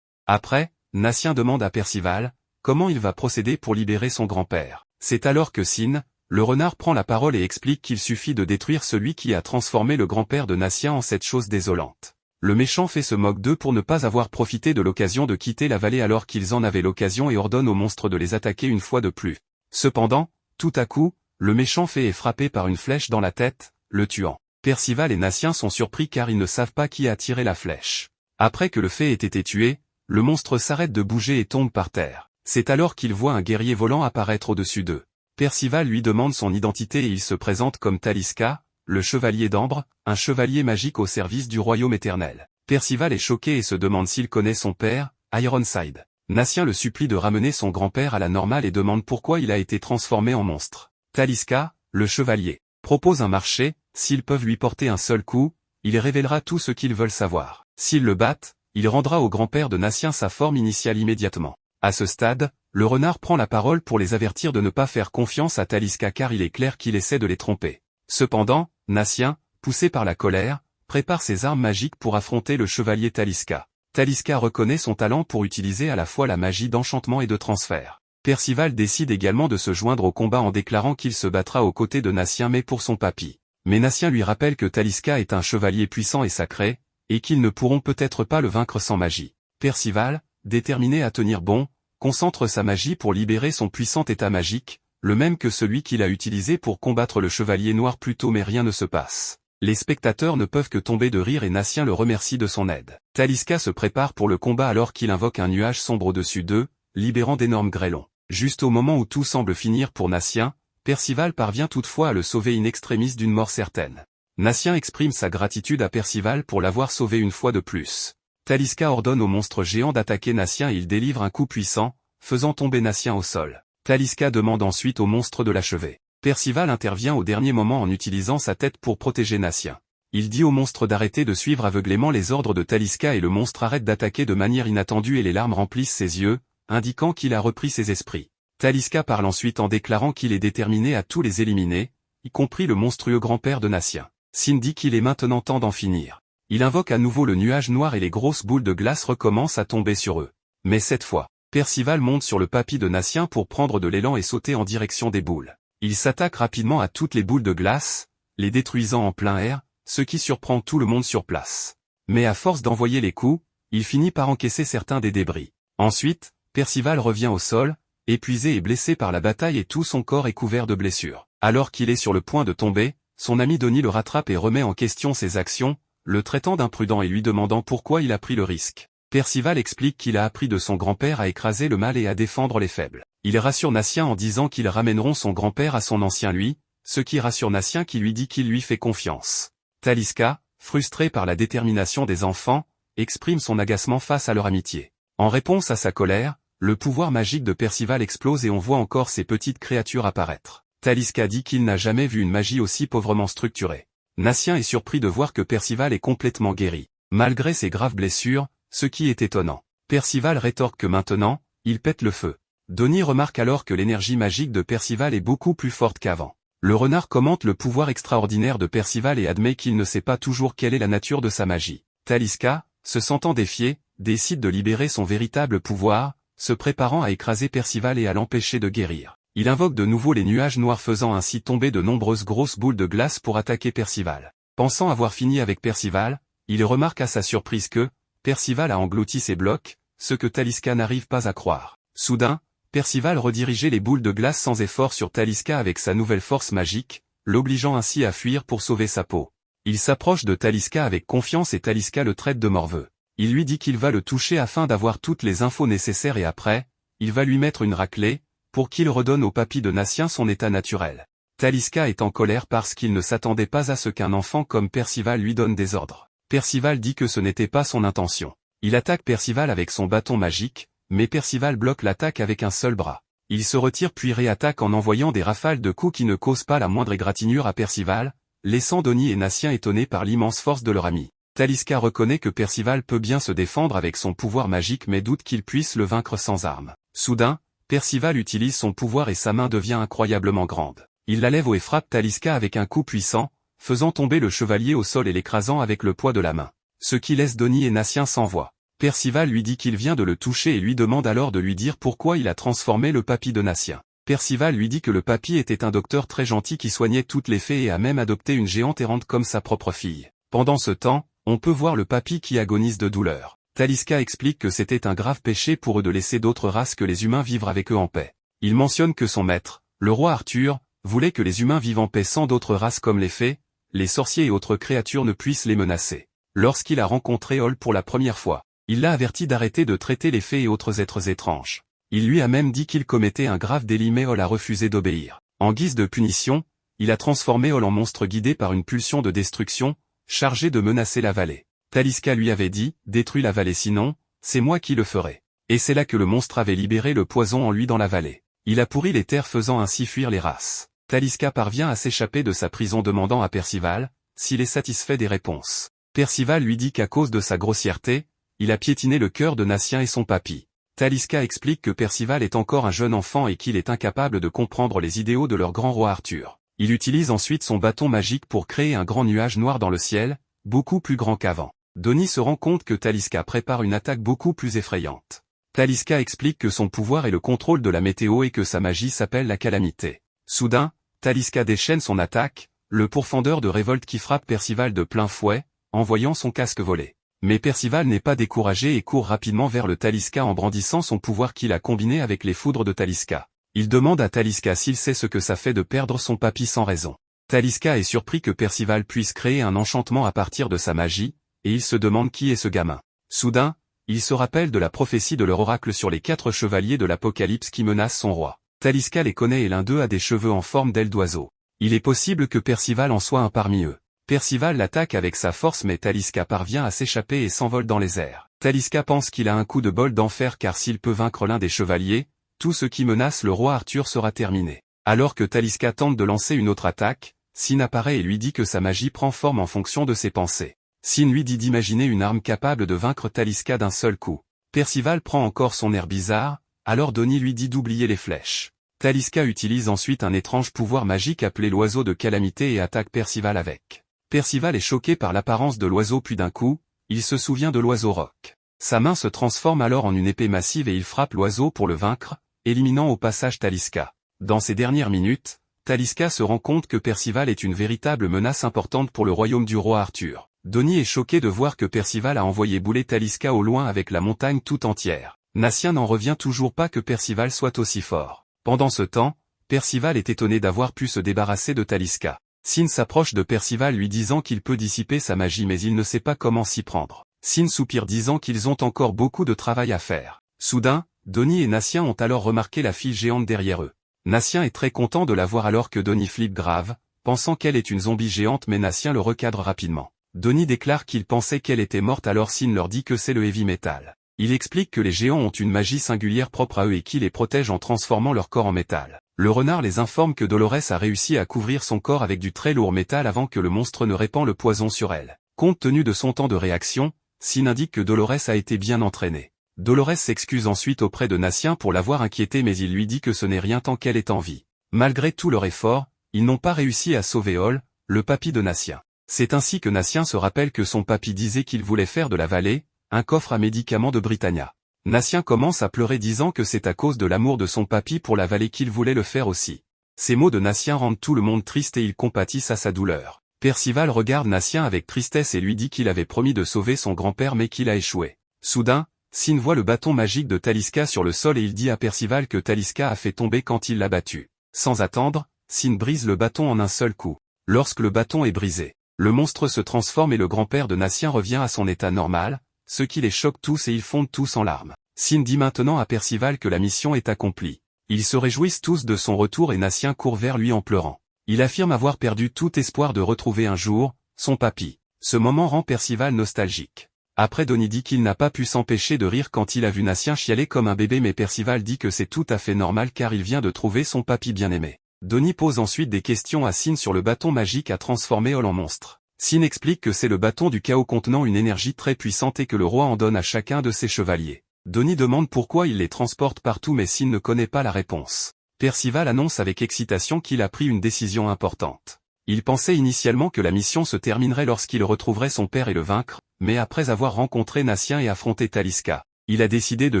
Après, Nassien demande à Percival comment il va procéder pour libérer son grand-père. C'est alors que Sin, le renard prend la parole et explique qu'il suffit de détruire celui qui a transformé le grand-père de Natien en cette chose désolante. Le méchant fait se moque d'eux pour ne pas avoir profité de l'occasion de quitter la vallée alors qu'ils en avaient l'occasion et ordonne aux monstres de les attaquer une fois de plus. Cependant, tout à coup, le méchant fée est frappé par une flèche dans la tête, le tuant. Percival et Natien sont surpris car ils ne savent pas qui a tiré la flèche. Après que le fée ait été tué, le monstre s'arrête de bouger et tombe par terre. C'est alors qu'il voit un guerrier volant apparaître au-dessus d'eux. Percival lui demande son identité et il se présente comme Taliska, le chevalier d'Ambre, un chevalier magique au service du royaume éternel. Percival est choqué et se demande s'il connaît son père, Ironside. Natien le supplie de ramener son grand-père à la normale et demande pourquoi il a été transformé en monstre. Taliska, le chevalier, propose un marché, s'ils peuvent lui porter un seul coup, il révélera tout ce qu'ils veulent savoir. S'ils le battent, il rendra au grand-père de Natien sa forme initiale immédiatement. À ce stade, le renard prend la parole pour les avertir de ne pas faire confiance à Taliska car il est clair qu'il essaie de les tromper. Cependant, Natien, poussé par la colère, prépare ses armes magiques pour affronter le chevalier Taliska. Taliska reconnaît son talent pour utiliser à la fois la magie d'enchantement et de transfert. Percival décide également de se joindre au combat en déclarant qu'il se battra aux côtés de Natien mais pour son papy. Mais Natien lui rappelle que Taliska est un chevalier puissant et sacré, et qu'ils ne pourront peut-être pas le vaincre sans magie. Percival, déterminé à tenir bon, concentre sa magie pour libérer son puissant état magique, le même que celui qu'il a utilisé pour combattre le chevalier noir plus tôt mais rien ne se passe. Les spectateurs ne peuvent que tomber de rire et Natien le remercie de son aide. Taliska se prépare pour le combat alors qu'il invoque un nuage sombre au-dessus d'eux, libérant d'énormes grêlons. Juste au moment où tout semble finir pour Natien, Percival parvient toutefois à le sauver in extremis d'une mort certaine. Natien exprime sa gratitude à Percival pour l'avoir sauvé une fois de plus. Taliska ordonne au monstre géant d'attaquer Natien et il délivre un coup puissant, faisant tomber Natien au sol. Taliska demande ensuite au monstre de l'achever. Percival intervient au dernier moment en utilisant sa tête pour protéger Natien. Il dit au monstre d'arrêter de suivre aveuglément les ordres de Taliska et le monstre arrête d'attaquer de manière inattendue et les larmes remplissent ses yeux, indiquant qu'il a repris ses esprits. Taliska parle ensuite en déclarant qu'il est déterminé à tous les éliminer, y compris le monstrueux grand-père de Natien. Sin dit qu'il est maintenant temps d'en finir. Il invoque à nouveau le nuage noir et les grosses boules de glace recommencent à tomber sur eux. Mais cette fois, Percival monte sur le papy de Natien pour prendre de l'élan et sauter en direction des boules. Il s'attaque rapidement à toutes les boules de glace, les détruisant en plein air, ce qui surprend tout le monde sur place. Mais à force d'envoyer les coups, il finit par encaisser certains des débris. Ensuite, Percival revient au sol, épuisé et blessé par la bataille et tout son corps est couvert de blessures. Alors qu'il est sur le point de tomber, son ami Donnie le rattrape et remet en question ses actions, le traitant d'imprudent et lui demandant pourquoi il a pris le risque. Percival explique qu'il a appris de son grand-père à écraser le mal et à défendre les faibles. Il rassure Natien en disant qu'ils ramèneront son grand-père à son ancien lui, ce qui rassure Natien qui lui dit qu'il lui fait confiance. Taliska, frustré par la détermination des enfants, exprime son agacement face à leur amitié. En réponse à sa colère, le pouvoir magique de Percival explose et on voit encore ces petites créatures apparaître. Taliska dit qu'il n'a jamais vu une magie aussi pauvrement structurée. Natien est surpris de voir que Percival est complètement guéri, malgré ses graves blessures, ce qui est étonnant. Percival rétorque que maintenant, il pète le feu. Donnie remarque alors que l'énergie magique de Percival est beaucoup plus forte qu'avant. Le renard commente le pouvoir extraordinaire de Percival et admet qu'il ne sait pas toujours quelle est la nature de sa magie. Taliska, se sentant défié, décide de libérer son véritable pouvoir, se préparant à écraser Percival et à l'empêcher de guérir. Il invoque de nouveau les nuages noirs faisant ainsi tomber de nombreuses grosses boules de glace pour attaquer Percival. Pensant avoir fini avec Percival, il remarque à sa surprise que Percival a englouti ses blocs, ce que Taliska n'arrive pas à croire. Soudain, Percival redirigeait les boules de glace sans effort sur Taliska avec sa nouvelle force magique, l'obligeant ainsi à fuir pour sauver sa peau. Il s'approche de Taliska avec confiance et Taliska le traite de morveux. Il lui dit qu'il va le toucher afin d'avoir toutes les infos nécessaires et après, il va lui mettre une raclée, pour qu'il redonne au papy de Natien son état naturel. Taliska est en colère parce qu'il ne s'attendait pas à ce qu'un enfant comme Percival lui donne des ordres. Percival dit que ce n'était pas son intention. Il attaque Percival avec son bâton magique, mais Percival bloque l'attaque avec un seul bras. Il se retire puis réattaque en envoyant des rafales de coups qui ne causent pas la moindre égratignure à Percival, laissant Donnie et Natien étonnés par l'immense force de leur ami. Taliska reconnaît que Percival peut bien se défendre avec son pouvoir magique mais doute qu'il puisse le vaincre sans armes. Soudain, Percival utilise son pouvoir et sa main devient incroyablement grande. Il la lève haut et frappe Taliska avec un coup puissant, faisant tomber le chevalier au sol et l'écrasant avec le poids de la main. Ce qui laisse Donnie et Natien sans voix. Percival lui dit qu'il vient de le toucher et lui demande alors de lui dire pourquoi il a transformé le papy de Natien. Percival lui dit que le papy était un docteur très gentil qui soignait toutes les fées et a même adopté une géante errante comme sa propre fille. Pendant ce temps, on peut voir le papy qui agonise de douleur. Taliska explique que c'était un grave péché pour eux de laisser d'autres races que les humains vivre avec eux en paix. Il mentionne que son maître, le roi Arthur, voulait que les humains vivent en paix sans d'autres races comme les fées, les sorciers et autres créatures ne puissent les menacer. Lorsqu'il a rencontré Hall pour la première fois, il l'a averti d'arrêter de traiter les fées et autres êtres étranges. Il lui a même dit qu'il commettait un grave délit mais Hall a refusé d'obéir. En guise de punition, il a transformé Hall en monstre guidé par une pulsion de destruction, chargé de menacer la vallée. Taliska lui avait dit « Détruis la vallée sinon, c'est moi qui le ferai ». Et c'est là que le monstre avait libéré le poison en lui dans la vallée. Il a pourri les terres faisant ainsi fuir les races. Taliska parvient à s'échapper de sa prison demandant à Percival s'il est satisfait des réponses. Percival lui dit qu'à cause de sa grossièreté, il a piétiné le cœur de Natien et son papy. Taliska explique que Percival est encore un jeune enfant et qu'il est incapable de comprendre les idéaux de leur grand roi Arthur. Il utilise ensuite son bâton magique pour créer un grand nuage noir dans le ciel, beaucoup plus grand qu'avant. Donnie se rend compte que Taliska prépare une attaque beaucoup plus effrayante. Taliska explique que son pouvoir est le contrôle de la météo et que sa magie s'appelle la calamité. Soudain, Taliska déchaîne son attaque, le pourfendeur de révolte qui frappe Percival de plein fouet, en voyant son casque voler. Mais Percival n'est pas découragé et court rapidement vers le Taliska en brandissant son pouvoir qu'il a combiné avec les foudres de Taliska. Il demande à Taliska s'il sait ce que ça fait de perdre son papy sans raison. Taliska est surpris que Percival puisse créer un enchantement à partir de sa magie, et il se demande qui est ce gamin. Soudain, il se rappelle de la prophétie de leur oracle sur les 4 chevaliers de l'Apocalypse qui menacent son roi. Taliska les connaît et l'un d'eux a des cheveux en forme d'aile d'oiseau. Il est possible que Percival en soit un parmi eux. Percival l'attaque avec sa force mais Taliska parvient à s'échapper et s'envole dans les airs. Taliska pense qu'il a un coup de bol d'enfer car s'il peut vaincre l'un des chevaliers, tout ce qui menace le roi Arthur sera terminé. Alors que Taliska tente de lancer une autre attaque, Sin apparaît et lui dit que sa magie prend forme en fonction de ses pensées. Sin lui dit d'imaginer une arme capable de vaincre Taliska d'un seul coup. Percival prend encore son air bizarre, alors Donnie lui dit d'oublier les flèches. Taliska utilise ensuite un étrange pouvoir magique appelé l'oiseau de calamité et attaque Percival avec. Percival est choqué par l'apparence de l'oiseau puis d'un coup, il se souvient de l'oiseau roc. Sa main se transforme alors en une épée massive et il frappe l'oiseau pour le vaincre, éliminant au passage Taliska. Dans ces dernières minutes, Taliska se rend compte que Percival est une véritable menace importante pour le royaume du roi Arthur. Donnie est choqué de voir que Percival a envoyé bouler Taliska au loin avec la montagne tout entière. Natien n'en revient toujours pas que Percival soit aussi fort. Pendant ce temps, Percival est étonné d'avoir pu se débarrasser de Taliska. Sin s'approche de Percival lui disant qu'il peut dissiper sa magie mais il ne sait pas comment s'y prendre. Sin soupire disant qu'ils ont encore beaucoup de travail à faire. Soudain, Donnie et Natien ont alors remarqué la fille géante derrière eux. Natien est très content de la voir alors que Donnie flippe grave, pensant qu'elle est une zombie géante mais Natien le recadre rapidement. Donnie déclare qu'il pensait qu'elle était morte alors Sin leur dit que c'est le heavy metal. Il explique que les géants ont une magie singulière propre à eux et qui les protège en transformant leur corps en métal. Le renard les informe que Dolores a réussi à couvrir son corps avec du très lourd métal avant que le monstre ne répand le poison sur elle. Compte tenu de son temps de réaction, Sin indique que Dolores a été bien entraînée. Dolores s'excuse ensuite auprès de Natien pour l'avoir inquiété mais il lui dit que ce n'est rien tant qu'elle est en vie. Malgré tout leur effort, ils n'ont pas réussi à sauver Hall, le papy de Natien. C'est ainsi que Natien se rappelle que son papy disait qu'il voulait faire de la vallée un coffre à médicaments de Britannia. Natien commence à pleurer disant que c'est à cause de l'amour de son papy pour la vallée qu'il voulait le faire aussi. Ces mots de Natien rendent tout le monde triste et ils compatissent à sa douleur. Percival regarde Natien avec tristesse et lui dit qu'il avait promis de sauver son grand-père mais qu'il a échoué. Soudain, Sin voit le bâton magique de Taliska sur le sol et il dit à Percival que Taliska a fait tomber quand il l'a battu. Sans attendre, Sin brise le bâton en un seul coup. Lorsque le bâton est brisé, le monstre se transforme et le grand-père de Natien revient à son état normal, ce qui les choque tous et ils fondent tous en larmes. Sin dit maintenant à Percival que la mission est accomplie. Ils se réjouissent tous de son retour et Natien court vers lui en pleurant. Il affirme avoir perdu tout espoir de retrouver un jour son papy. Ce moment rend Percival nostalgique. Après Donnie dit qu'il n'a pas pu s'empêcher de rire quand il a vu Natien chialer comme un bébé mais Percival dit que c'est tout à fait normal car il vient de trouver son papy bien-aimé. Donnie pose ensuite des questions à Sin sur le bâton magique à transformer Hall en monstre. Sin explique que c'est le bâton du chaos contenant une énergie très puissante et que le roi en donne à chacun de ses chevaliers. Donnie demande pourquoi il les transporte partout mais Sin ne connaît pas la réponse. Percival annonce avec excitation qu'il a pris une décision importante. Il pensait initialement que la mission se terminerait lorsqu'il retrouverait son père et le vaincre, mais après avoir rencontré Natien et affronté Taliska, Il a décidé de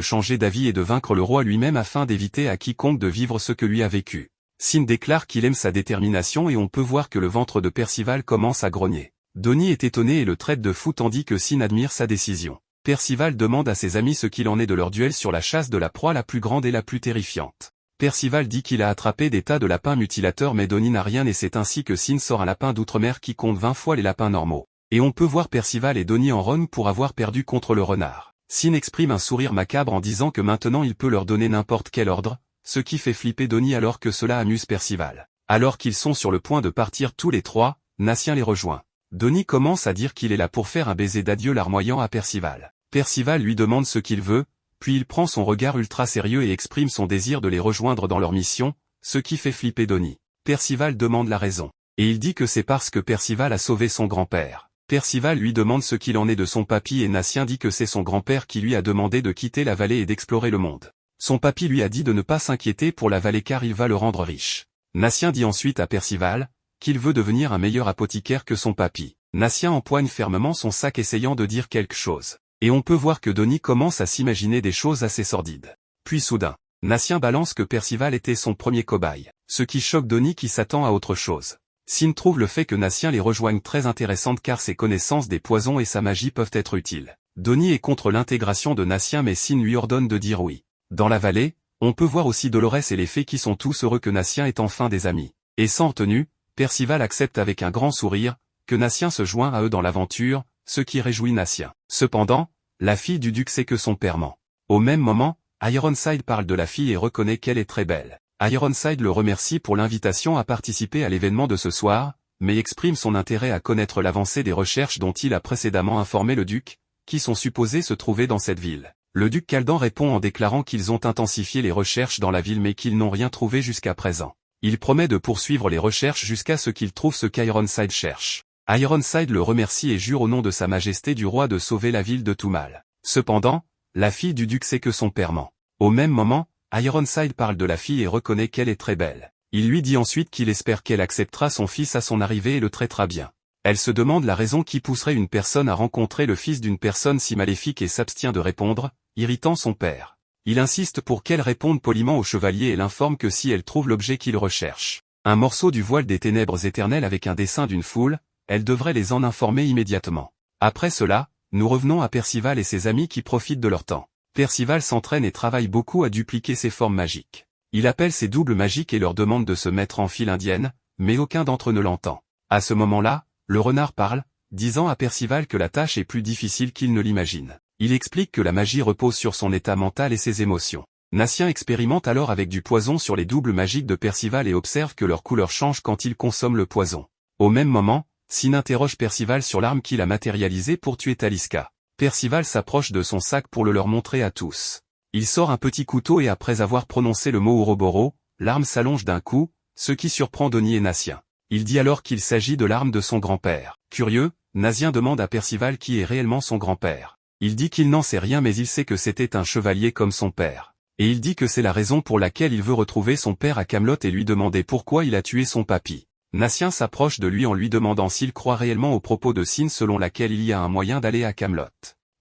changer d'avis et de vaincre le roi lui-même afin d'éviter à quiconque de vivre ce que lui a vécu. Sin déclare qu'il aime sa détermination et on peut voir que le ventre de Percival commence à grogner. Donnie est étonné et le traite de fou tandis que Sin admire sa décision. Percival demande à ses amis ce qu'il en est de leur duel sur la chasse de la proie la plus grande et la plus terrifiante. Percival dit qu'il a attrapé des tas de lapins mutilateurs mais Donnie n'a rien et c'est ainsi que Sin sort un lapin d'outre-mer qui compte 20 fois les lapins normaux. Et on peut voir Percival et Donnie en rogne pour avoir perdu contre le renard. Sin exprime un sourire macabre en disant que maintenant il peut leur donner n'importe quel ordre, ce qui fait flipper Donnie alors que cela amuse Percival. Alors qu'ils sont sur le point de partir tous les trois, Natien les rejoint. Donnie commence à dire qu'il est là pour faire un baiser d'adieu larmoyant à Percival. Percival lui demande ce qu'il veut, puis il prend son regard ultra sérieux et exprime son désir de les rejoindre dans leur mission, ce qui fait flipper Donnie. Percival demande la raison. Et il dit que c'est parce que Percival a sauvé son grand-père. Percival lui demande ce qu'il en est de son papy et Natien dit que c'est son grand-père qui lui a demandé de quitter la vallée et d'explorer le monde. Son papy lui a dit de ne pas s'inquiéter pour la vallée car il va le rendre riche. Natien dit ensuite à Percival qu'il veut devenir un meilleur apothicaire que son papy. Natien empoigne fermement son sac essayant de dire quelque chose. Et on peut voir que Donnie commence à s'imaginer des choses assez sordides. Puis soudain, Natien balance que Percival était son premier cobaye, ce qui choque Donnie qui s'attend à autre chose. Sin trouve le fait que Natien les rejoigne très intéressante car ses connaissances des poisons et sa magie peuvent être utiles. Donnie est contre l'intégration de Natien mais Sin lui ordonne de dire oui. Dans la vallée, on peut voir aussi Dolores et les fées qui sont tous heureux que Natien est enfin des amis. Et sans retenue, Percival accepte avec un grand sourire, que Natien se joint à eux dans l'aventure, ce qui réjouit Natien. Cependant, la fille du duc sait que son père ment. Au même moment, Ironside parle de la fille et reconnaît qu'elle est très belle. Ironside le remercie pour l'invitation à participer à l'événement de ce soir, mais exprime son intérêt à connaître l'avancée des recherches dont il a précédemment informé le duc, qui sont supposées se trouver dans cette ville. Le duc Caldan répond en déclarant qu'ils ont intensifié les recherches dans la ville mais qu'ils n'ont rien trouvé jusqu'à présent. Il promet de poursuivre les recherches jusqu'à ce qu'il trouve ce qu'Ironside cherche. Ironside le remercie et jure au nom de sa majesté du roi de sauver la ville de tout mal. Cependant, la fille du duc sait que son père ment. Au même moment, Ironside parle de la fille et reconnaît qu'elle est très belle. Il lui dit ensuite qu'il espère qu'elle acceptera son fils à son arrivée et le traitera bien. Elle se demande la raison qui pousserait une personne à rencontrer le fils d'une personne si maléfique et s'abstient de répondre, irritant son père. Il insiste pour qu'elle réponde poliment au chevalier et l'informe que si elle trouve l'objet qu'il recherche, un morceau du voile des ténèbres éternelles avec un dessin d'une foule, elle devrait les en informer immédiatement. Après cela, nous revenons à Percival et ses amis qui profitent de leur temps. Percival s'entraîne et travaille beaucoup à dupliquer ses formes magiques. Il appelle ses doubles magiques et leur demande de se mettre en file indienne, mais aucun d'entre eux ne l'entend. À ce moment-là, le renard parle, disant à Percival que la tâche est plus difficile qu'il ne l'imagine. Il explique que la magie repose sur son état mental et ses émotions. Natien expérimente alors avec du poison sur les doubles magiques de Percival et observe que leur couleur change quand il consomme le poison. Au même moment, Sin interroge Percival sur l'arme qu'il a matérialisée pour tuer Taliska. Percival s'approche de son sac pour le leur montrer à tous. Il sort un petit couteau et après avoir prononcé le mot Ouroboros, l'arme s'allonge d'un coup, ce qui surprend Donnie et Natien. Il dit alors qu'il s'agit de l'arme de son grand-père. Curieux, Natien demande à Percival qui est réellement son grand-père. Il dit qu'il n'en sait rien mais il sait que c'était un chevalier comme son père. Et il dit que c'est la raison pour laquelle il veut retrouver son père à Camelot et lui demander pourquoi il a tué son papy. Natien s'approche de lui en lui demandant s'il croit réellement aux propos de Sin selon laquelle il y a un moyen d'aller à Camelot.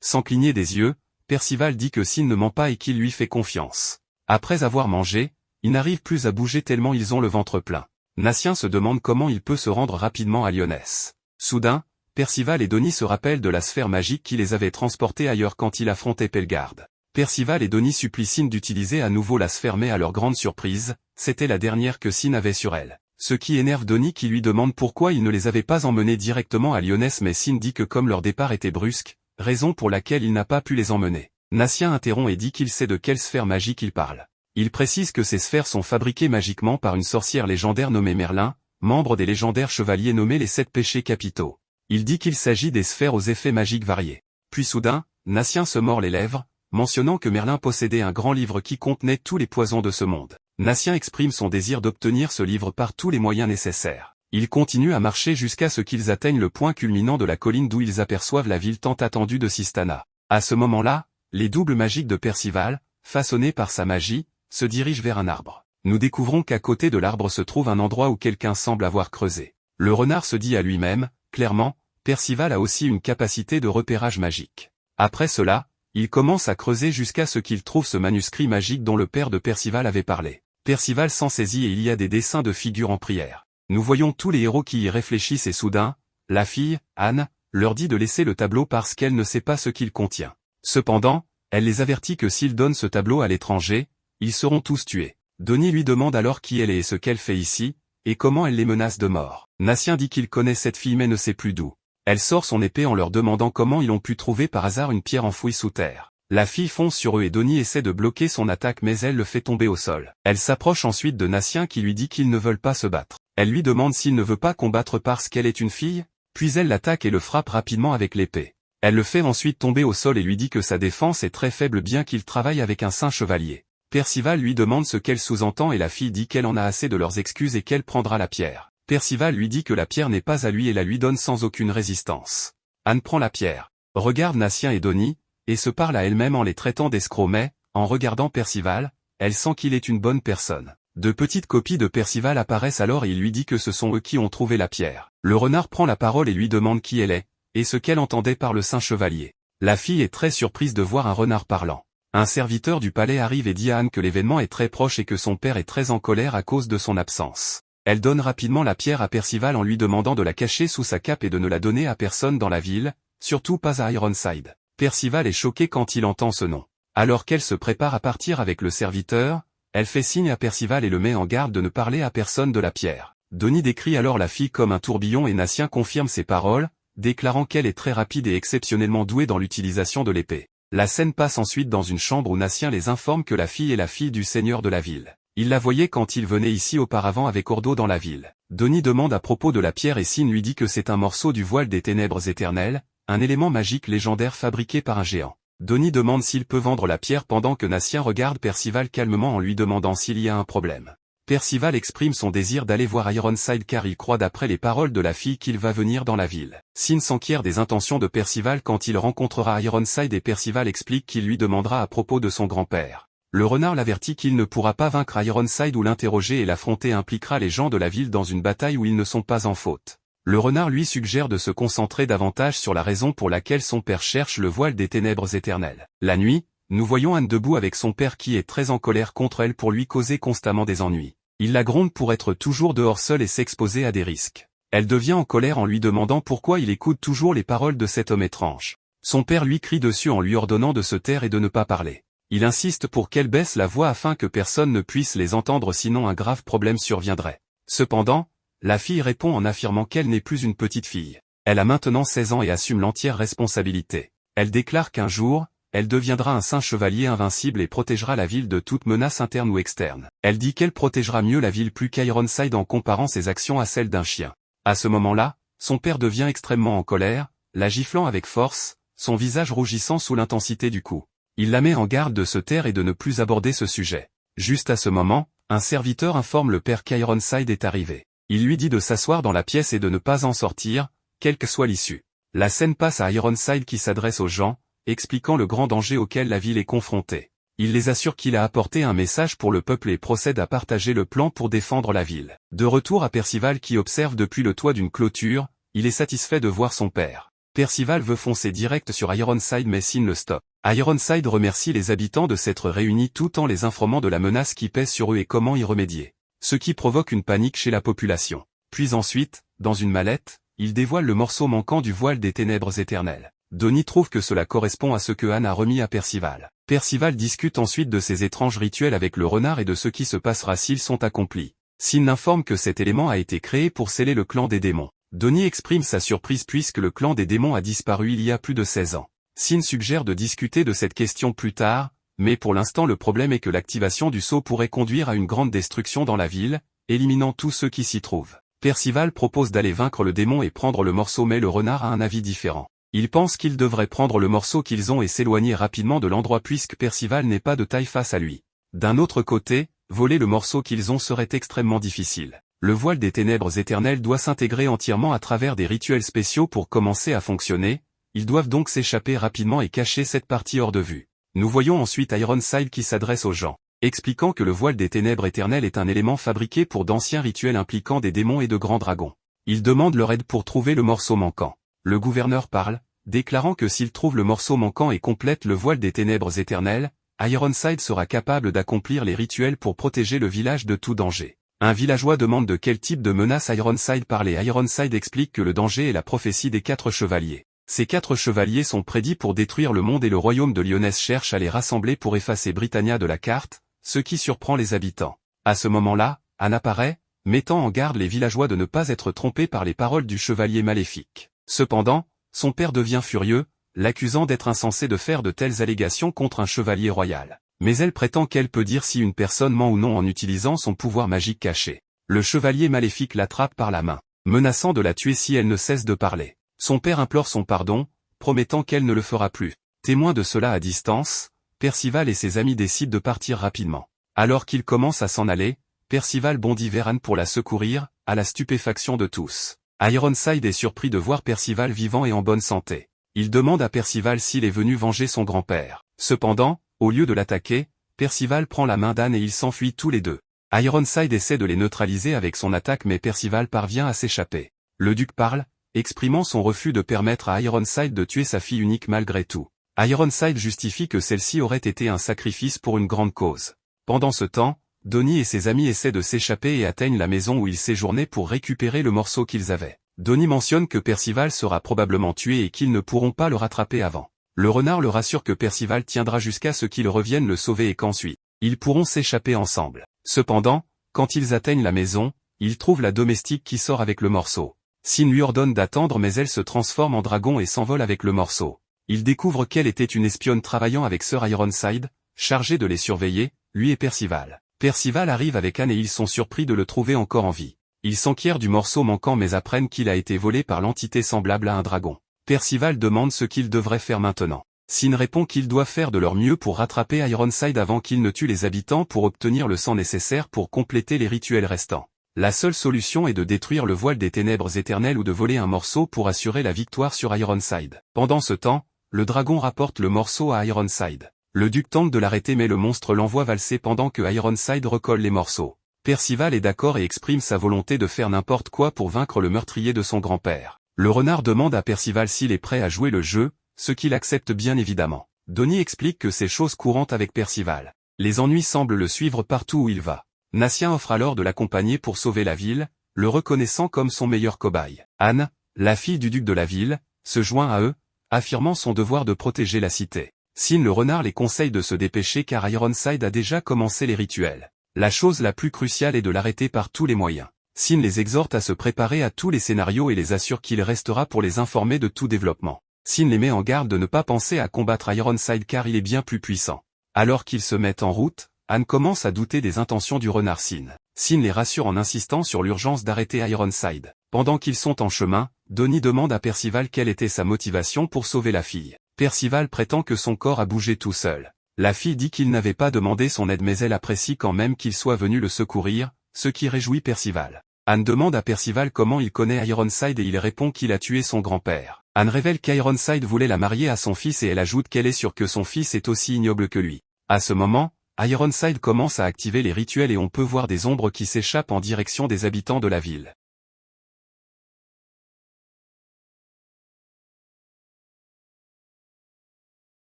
Sans cligner des yeux, Percival dit que Sin ne ment pas et qu'il lui fait confiance. Après avoir mangé, ils n'arrivent plus à bouger tellement ils ont le ventre plein. Natien se demande comment il peut se rendre rapidement à Lyonesse. Soudain, Percival et Donnie se rappellent de la sphère magique qui les avait transportés ailleurs quand il affrontait Pelgarde. Percival et Donnie supplient Sin d'utiliser à nouveau la sphère mais à leur grande surprise, c'était la dernière que Sin avait sur elle. Ce qui énerve Donnie qui lui demande pourquoi il ne les avait pas emmenés directement à Lyonesse mais Sin dit que comme leur départ était brusque, raison pour laquelle il n'a pas pu les emmener. Natien interrompt et dit qu'il sait de quelle sphère magique il parle. Il précise que ces sphères sont fabriquées magiquement par une sorcière légendaire nommée Merlin, membre des légendaires chevaliers nommés les 7 péchés capitaux. Il dit qu'il s'agit des sphères aux effets magiques variés. Puis soudain, Natien se mord les lèvres, mentionnant que Merlin possédait un grand livre qui contenait tous les poisons de ce monde. Natien exprime son désir d'obtenir ce livre par tous les moyens nécessaires. Ils continuent à marcher jusqu'à ce qu'ils atteignent le point culminant de la colline d'où ils aperçoivent la ville tant attendue de Sistana. À ce moment-là, les doubles magiques de Percival, façonnés par sa magie, se dirigent vers un arbre. Nous découvrons qu'à côté de l'arbre se trouve un endroit où quelqu'un semble avoir creusé. Le renard se dit à lui-même, clairement, Percival a aussi une capacité de repérage magique. Après cela, Il commence à creuser jusqu'à ce qu'il trouve ce manuscrit magique dont le père de Percival avait parlé. Percival s'en saisit et il y a des dessins de figures en prière. Nous voyons tous les héros qui y réfléchissent et soudain, la fille, Anne, leur dit de laisser le tableau parce qu'elle ne sait pas ce qu'il contient. Cependant, elle les avertit que s'ils donnent ce tableau à l'étranger, ils seront tous tués. Donnie lui demande alors qui elle est et ce qu'elle fait ici, et comment elle les menace de mort. Natien dit qu'il connaît cette fille mais ne sait plus d'où. Elle sort son épée en leur demandant comment ils ont pu trouver par hasard une pierre enfouie sous terre. La fille fonce sur eux et Donnie essaie de bloquer son attaque mais elle le fait tomber au sol. Elle s'approche ensuite de Natien qui lui dit qu'ils ne veulent pas se battre. Elle lui demande s'il ne veut pas combattre parce qu'elle est une fille, puis elle l'attaque et le frappe rapidement avec l'épée. Elle le fait ensuite tomber au sol et lui dit que sa défense est très faible bien qu'il travaille avec un saint chevalier. Percival lui demande ce qu'elle sous-entend et la fille dit qu'elle en a assez de leurs excuses et qu'elle prendra la pierre. Percival lui dit que la pierre n'est pas à lui et la lui donne sans aucune résistance. Anne prend la pierre, regarde Natien et Donnie, et se parle à elle-même en les traitant d'escrocs mais, en regardant Percival, elle sent qu'il est une bonne personne. De petites copies de Percival apparaissent alors et il lui dit que ce sont eux qui ont trouvé la pierre. Le renard prend la parole et lui demande qui elle est, et ce qu'elle entendait par le saint chevalier. La fille est très surprise de voir un renard parlant. Un serviteur du palais arrive et dit à Anne que l'événement est très proche et que son père est très en colère à cause de son absence. Elle donne rapidement la pierre à Percival en lui demandant de la cacher sous sa cape et de ne la donner à personne dans la ville, surtout pas à Ironside. Percival est choqué quand il entend ce nom. Alors qu'elle se prépare à partir avec le serviteur, elle fait signe à Percival et le met en garde de ne parler à personne de la pierre. Donnie décrit alors la fille comme un tourbillon et Natien confirme ses paroles, déclarant qu'elle est très rapide et exceptionnellement douée dans l'utilisation de l'épée. La scène passe ensuite dans une chambre où Natien les informe que la fille est la fille du seigneur de la ville. Il la voyait quand il venait ici auparavant avec Ordo dans la ville. Donnie demande à propos de la pierre et Sin lui dit que c'est un morceau du voile des ténèbres éternelles, un élément magique légendaire fabriqué par un géant. Donnie demande s'il peut vendre la pierre pendant que Natien regarde Percival calmement en lui demandant s'il y a un problème. Percival exprime son désir d'aller voir Ironside car il croit d'après les paroles de la fille qu'il va venir dans la ville. Sin s'enquiert des intentions de Percival quand il rencontrera Ironside et Percival explique qu'il lui demandera à propos de son grand-père. Le renard l'avertit qu'il ne pourra pas vaincre Ironside ou l'interroger et l'affronter impliquera les gens de la ville dans une bataille où ils ne sont pas en faute. Le renard lui suggère de se concentrer davantage sur la raison pour laquelle son père cherche le voile des ténèbres éternelles. La nuit, nous voyons Anne debout avec son père qui est très en colère contre elle pour lui causer constamment des ennuis. Il la gronde pour être toujours dehors seule et s'exposer à des risques. Elle devient en colère en lui demandant pourquoi il écoute toujours les paroles de cet homme étrange. Son père lui crie dessus en lui ordonnant de se taire et de ne pas parler. Il insiste pour qu'elle baisse la voix afin que personne ne puisse les entendre sinon un grave problème surviendrait. Cependant, la fille répond en affirmant qu'elle n'est plus une petite fille. Elle a maintenant 16 ans et assume l'entière responsabilité. Elle déclare qu'un jour, elle deviendra un saint chevalier invincible et protégera la ville de toute menace interne ou externe. Elle dit qu'elle protégera mieux la ville plus qu'Ironside en comparant ses actions à celles d'un chien. À ce moment-là, son père devient extrêmement en colère, la giflant avec force, son visage rougissant sous l'intensité du coup. Il la met en garde de se taire et de ne plus aborder ce sujet. Juste à ce moment, un serviteur informe le père qu'Ironside est arrivé. Il lui dit de s'asseoir dans la pièce et de ne pas en sortir, quelle que soit l'issue. La scène passe à Ironside qui s'adresse aux gens, expliquant le grand danger auquel la ville est confrontée. Il les assure qu'il a apporté un message pour le peuple et procède à partager le plan pour défendre la ville. De retour à Percival qui observe depuis le toit d'une clôture, il est satisfait de voir son père. Percival veut foncer direct sur Ironside mais Sin le stoppe. Ironside remercie les habitants de s'être réunis tout en les informant de la menace qui pèse sur eux et comment y remédier. Ce qui provoque une panique chez la population. Puis ensuite, dans une mallette, il dévoile le morceau manquant du voile des ténèbres éternelles. Donnie trouve que cela correspond à ce que Anne a remis à Percival. Percival discute ensuite de ces étranges rituels avec le renard et de ce qui se passera s'ils sont accomplis. Sin informe que cet élément a été créé pour sceller le clan des démons. Donnie exprime sa surprise puisque le clan des démons a disparu il y a plus de 16 ans. Sin suggère de discuter de cette question plus tard, mais pour l'instant le problème est que l'activation du sceau pourrait conduire à une grande destruction dans la ville, éliminant tous ceux qui s'y trouvent. Percival propose d'aller vaincre le démon et prendre le morceau mais le renard a un avis différent. Il pense qu'ils devraient prendre le morceau qu'ils ont et s'éloigner rapidement de l'endroit puisque Percival n'est pas de taille face à lui. D'un autre côté, voler le morceau qu'ils ont serait extrêmement difficile. Le voile des ténèbres éternelles doit s'intégrer entièrement à travers des rituels spéciaux pour commencer à fonctionner, ils doivent donc s'échapper rapidement et cacher cette partie hors de vue. Nous voyons ensuite Ironside qui s'adresse aux gens, expliquant que le voile des ténèbres éternelles est un élément fabriqué pour d'anciens rituels impliquant des démons et de grands dragons. Il demande leur aide pour trouver le morceau manquant. Le gouverneur parle, déclarant que s'il trouve le morceau manquant et complète le voile des ténèbres éternelles, Ironside sera capable d'accomplir les rituels pour protéger le village de tout danger. Un villageois demande de quel type de menace Ironside parlait. Ironside explique que le danger est la prophétie des 4 chevaliers. Ces 4 chevaliers sont prédits pour détruire le monde et le royaume de Lyonesse cherche à les rassembler pour effacer Britannia de la carte, ce qui surprend les habitants. À ce moment-là, Anne apparaît, mettant en garde les villageois de ne pas être trompés par les paroles du chevalier maléfique. Cependant, son père devient furieux, l'accusant d'être insensé de faire de telles allégations contre un chevalier royal. Mais elle prétend qu'elle peut dire si une personne ment ou non en utilisant son pouvoir magique caché. Le chevalier maléfique l'attrape par la main, menaçant de la tuer si elle ne cesse de parler. Son père implore son pardon, promettant qu'elle ne le fera plus. Témoin de cela à distance, Percival et ses amis décident de partir rapidement. Alors qu'ils commencent à s'en aller, Percival bondit vers Anne pour la secourir, à la stupéfaction de tous. Ironside est surpris de voir Percival vivant et en bonne santé. Il demande à Percival s'il est venu venger son grand-père. Cependant, au lieu de l'attaquer, Percival prend la main d'Anne et ils s'enfuient tous les deux. Ironside essaie de les neutraliser avec son attaque mais Percival parvient à s'échapper. Le duc parle, exprimant son refus de permettre à Ironside de tuer sa fille unique malgré tout. Ironside justifie que celle-ci aurait été un sacrifice pour une grande cause. Pendant ce temps, Donnie et ses amis essaient de s'échapper et atteignent la maison où ils séjournaient pour récupérer le morceau qu'ils avaient. Donnie mentionne que Percival sera probablement tué et qu'ils ne pourront pas le rattraper avant. Le renard le rassure que Percival tiendra jusqu'à ce qu'il revienne le sauver et qu'ensuite, ils pourront s'échapper ensemble. Cependant, quand ils atteignent la maison, ils trouvent la domestique qui sort avec le morceau. Sin lui ordonne d'attendre mais elle se transforme en dragon et s'envole avec le morceau. Ils découvrent qu'elle était une espionne travaillant avec Sir Ironside, chargée de les surveiller, lui et Percival. Percival arrive avec Anne et ils sont surpris de le trouver encore en vie. Ils s'enquièrent du morceau manquant mais apprennent qu'il a été volé par l'entité semblable à un dragon. Percival demande ce qu'ils devraient faire maintenant. Sin répond qu'ils doivent faire de leur mieux pour rattraper Ironside avant qu'il ne tue les habitants pour obtenir le sang nécessaire pour compléter les rituels restants. La seule solution est de détruire le voile des ténèbres éternelles ou de voler un morceau pour assurer la victoire sur Ironside. Pendant ce temps, le dragon rapporte le morceau à Ironside. Le duc tente de l'arrêter mais le monstre l'envoie valser pendant que Ironside recolle les morceaux. Percival est d'accord et exprime sa volonté de faire n'importe quoi pour vaincre le meurtrier de son grand-père. Le renard demande à Percival s'il est prêt à jouer le jeu, ce qu'il accepte bien évidemment. Donnie explique que c'est chose courante avec Percival. Les ennuis semblent le suivre partout où il va. Nassien offre alors de l'accompagner pour sauver la ville, le reconnaissant comme son meilleur cobaye. Anne, la fille du duc de la ville, se joint à eux, affirmant son devoir de protéger la cité. Sin le renard les conseille de se dépêcher car Ironside a déjà commencé les rituels. La chose la plus cruciale est de l'arrêter par tous les moyens. Sin les exhorte à se préparer à tous les scénarios et les assure qu'il restera pour les informer de tout développement. Sin les met en garde de ne pas penser à combattre Ironside car il est bien plus puissant. Alors qu'ils se mettent en route, Anne commence à douter des intentions du renard Sin. Sin les rassure en insistant sur l'urgence d'arrêter Ironside. Pendant qu'ils sont en chemin, Donnie demande à Percival quelle était sa motivation pour sauver la fille. Percival prétend que son corps a bougé tout seul. La fille dit qu'il n'avait pas demandé son aide mais elle apprécie quand même qu'il soit venu le secourir, ce qui réjouit Percival. Anne demande à Percival comment il connaît Ironside et il répond qu'il a tué son grand-père. Anne révèle qu'Ironside voulait la marier à son fils et elle ajoute qu'elle est sûre que son fils est aussi ignoble que lui. À ce moment, Ironside commence à activer les rituels et on peut voir des ombres qui s'échappent en direction des habitants de la ville.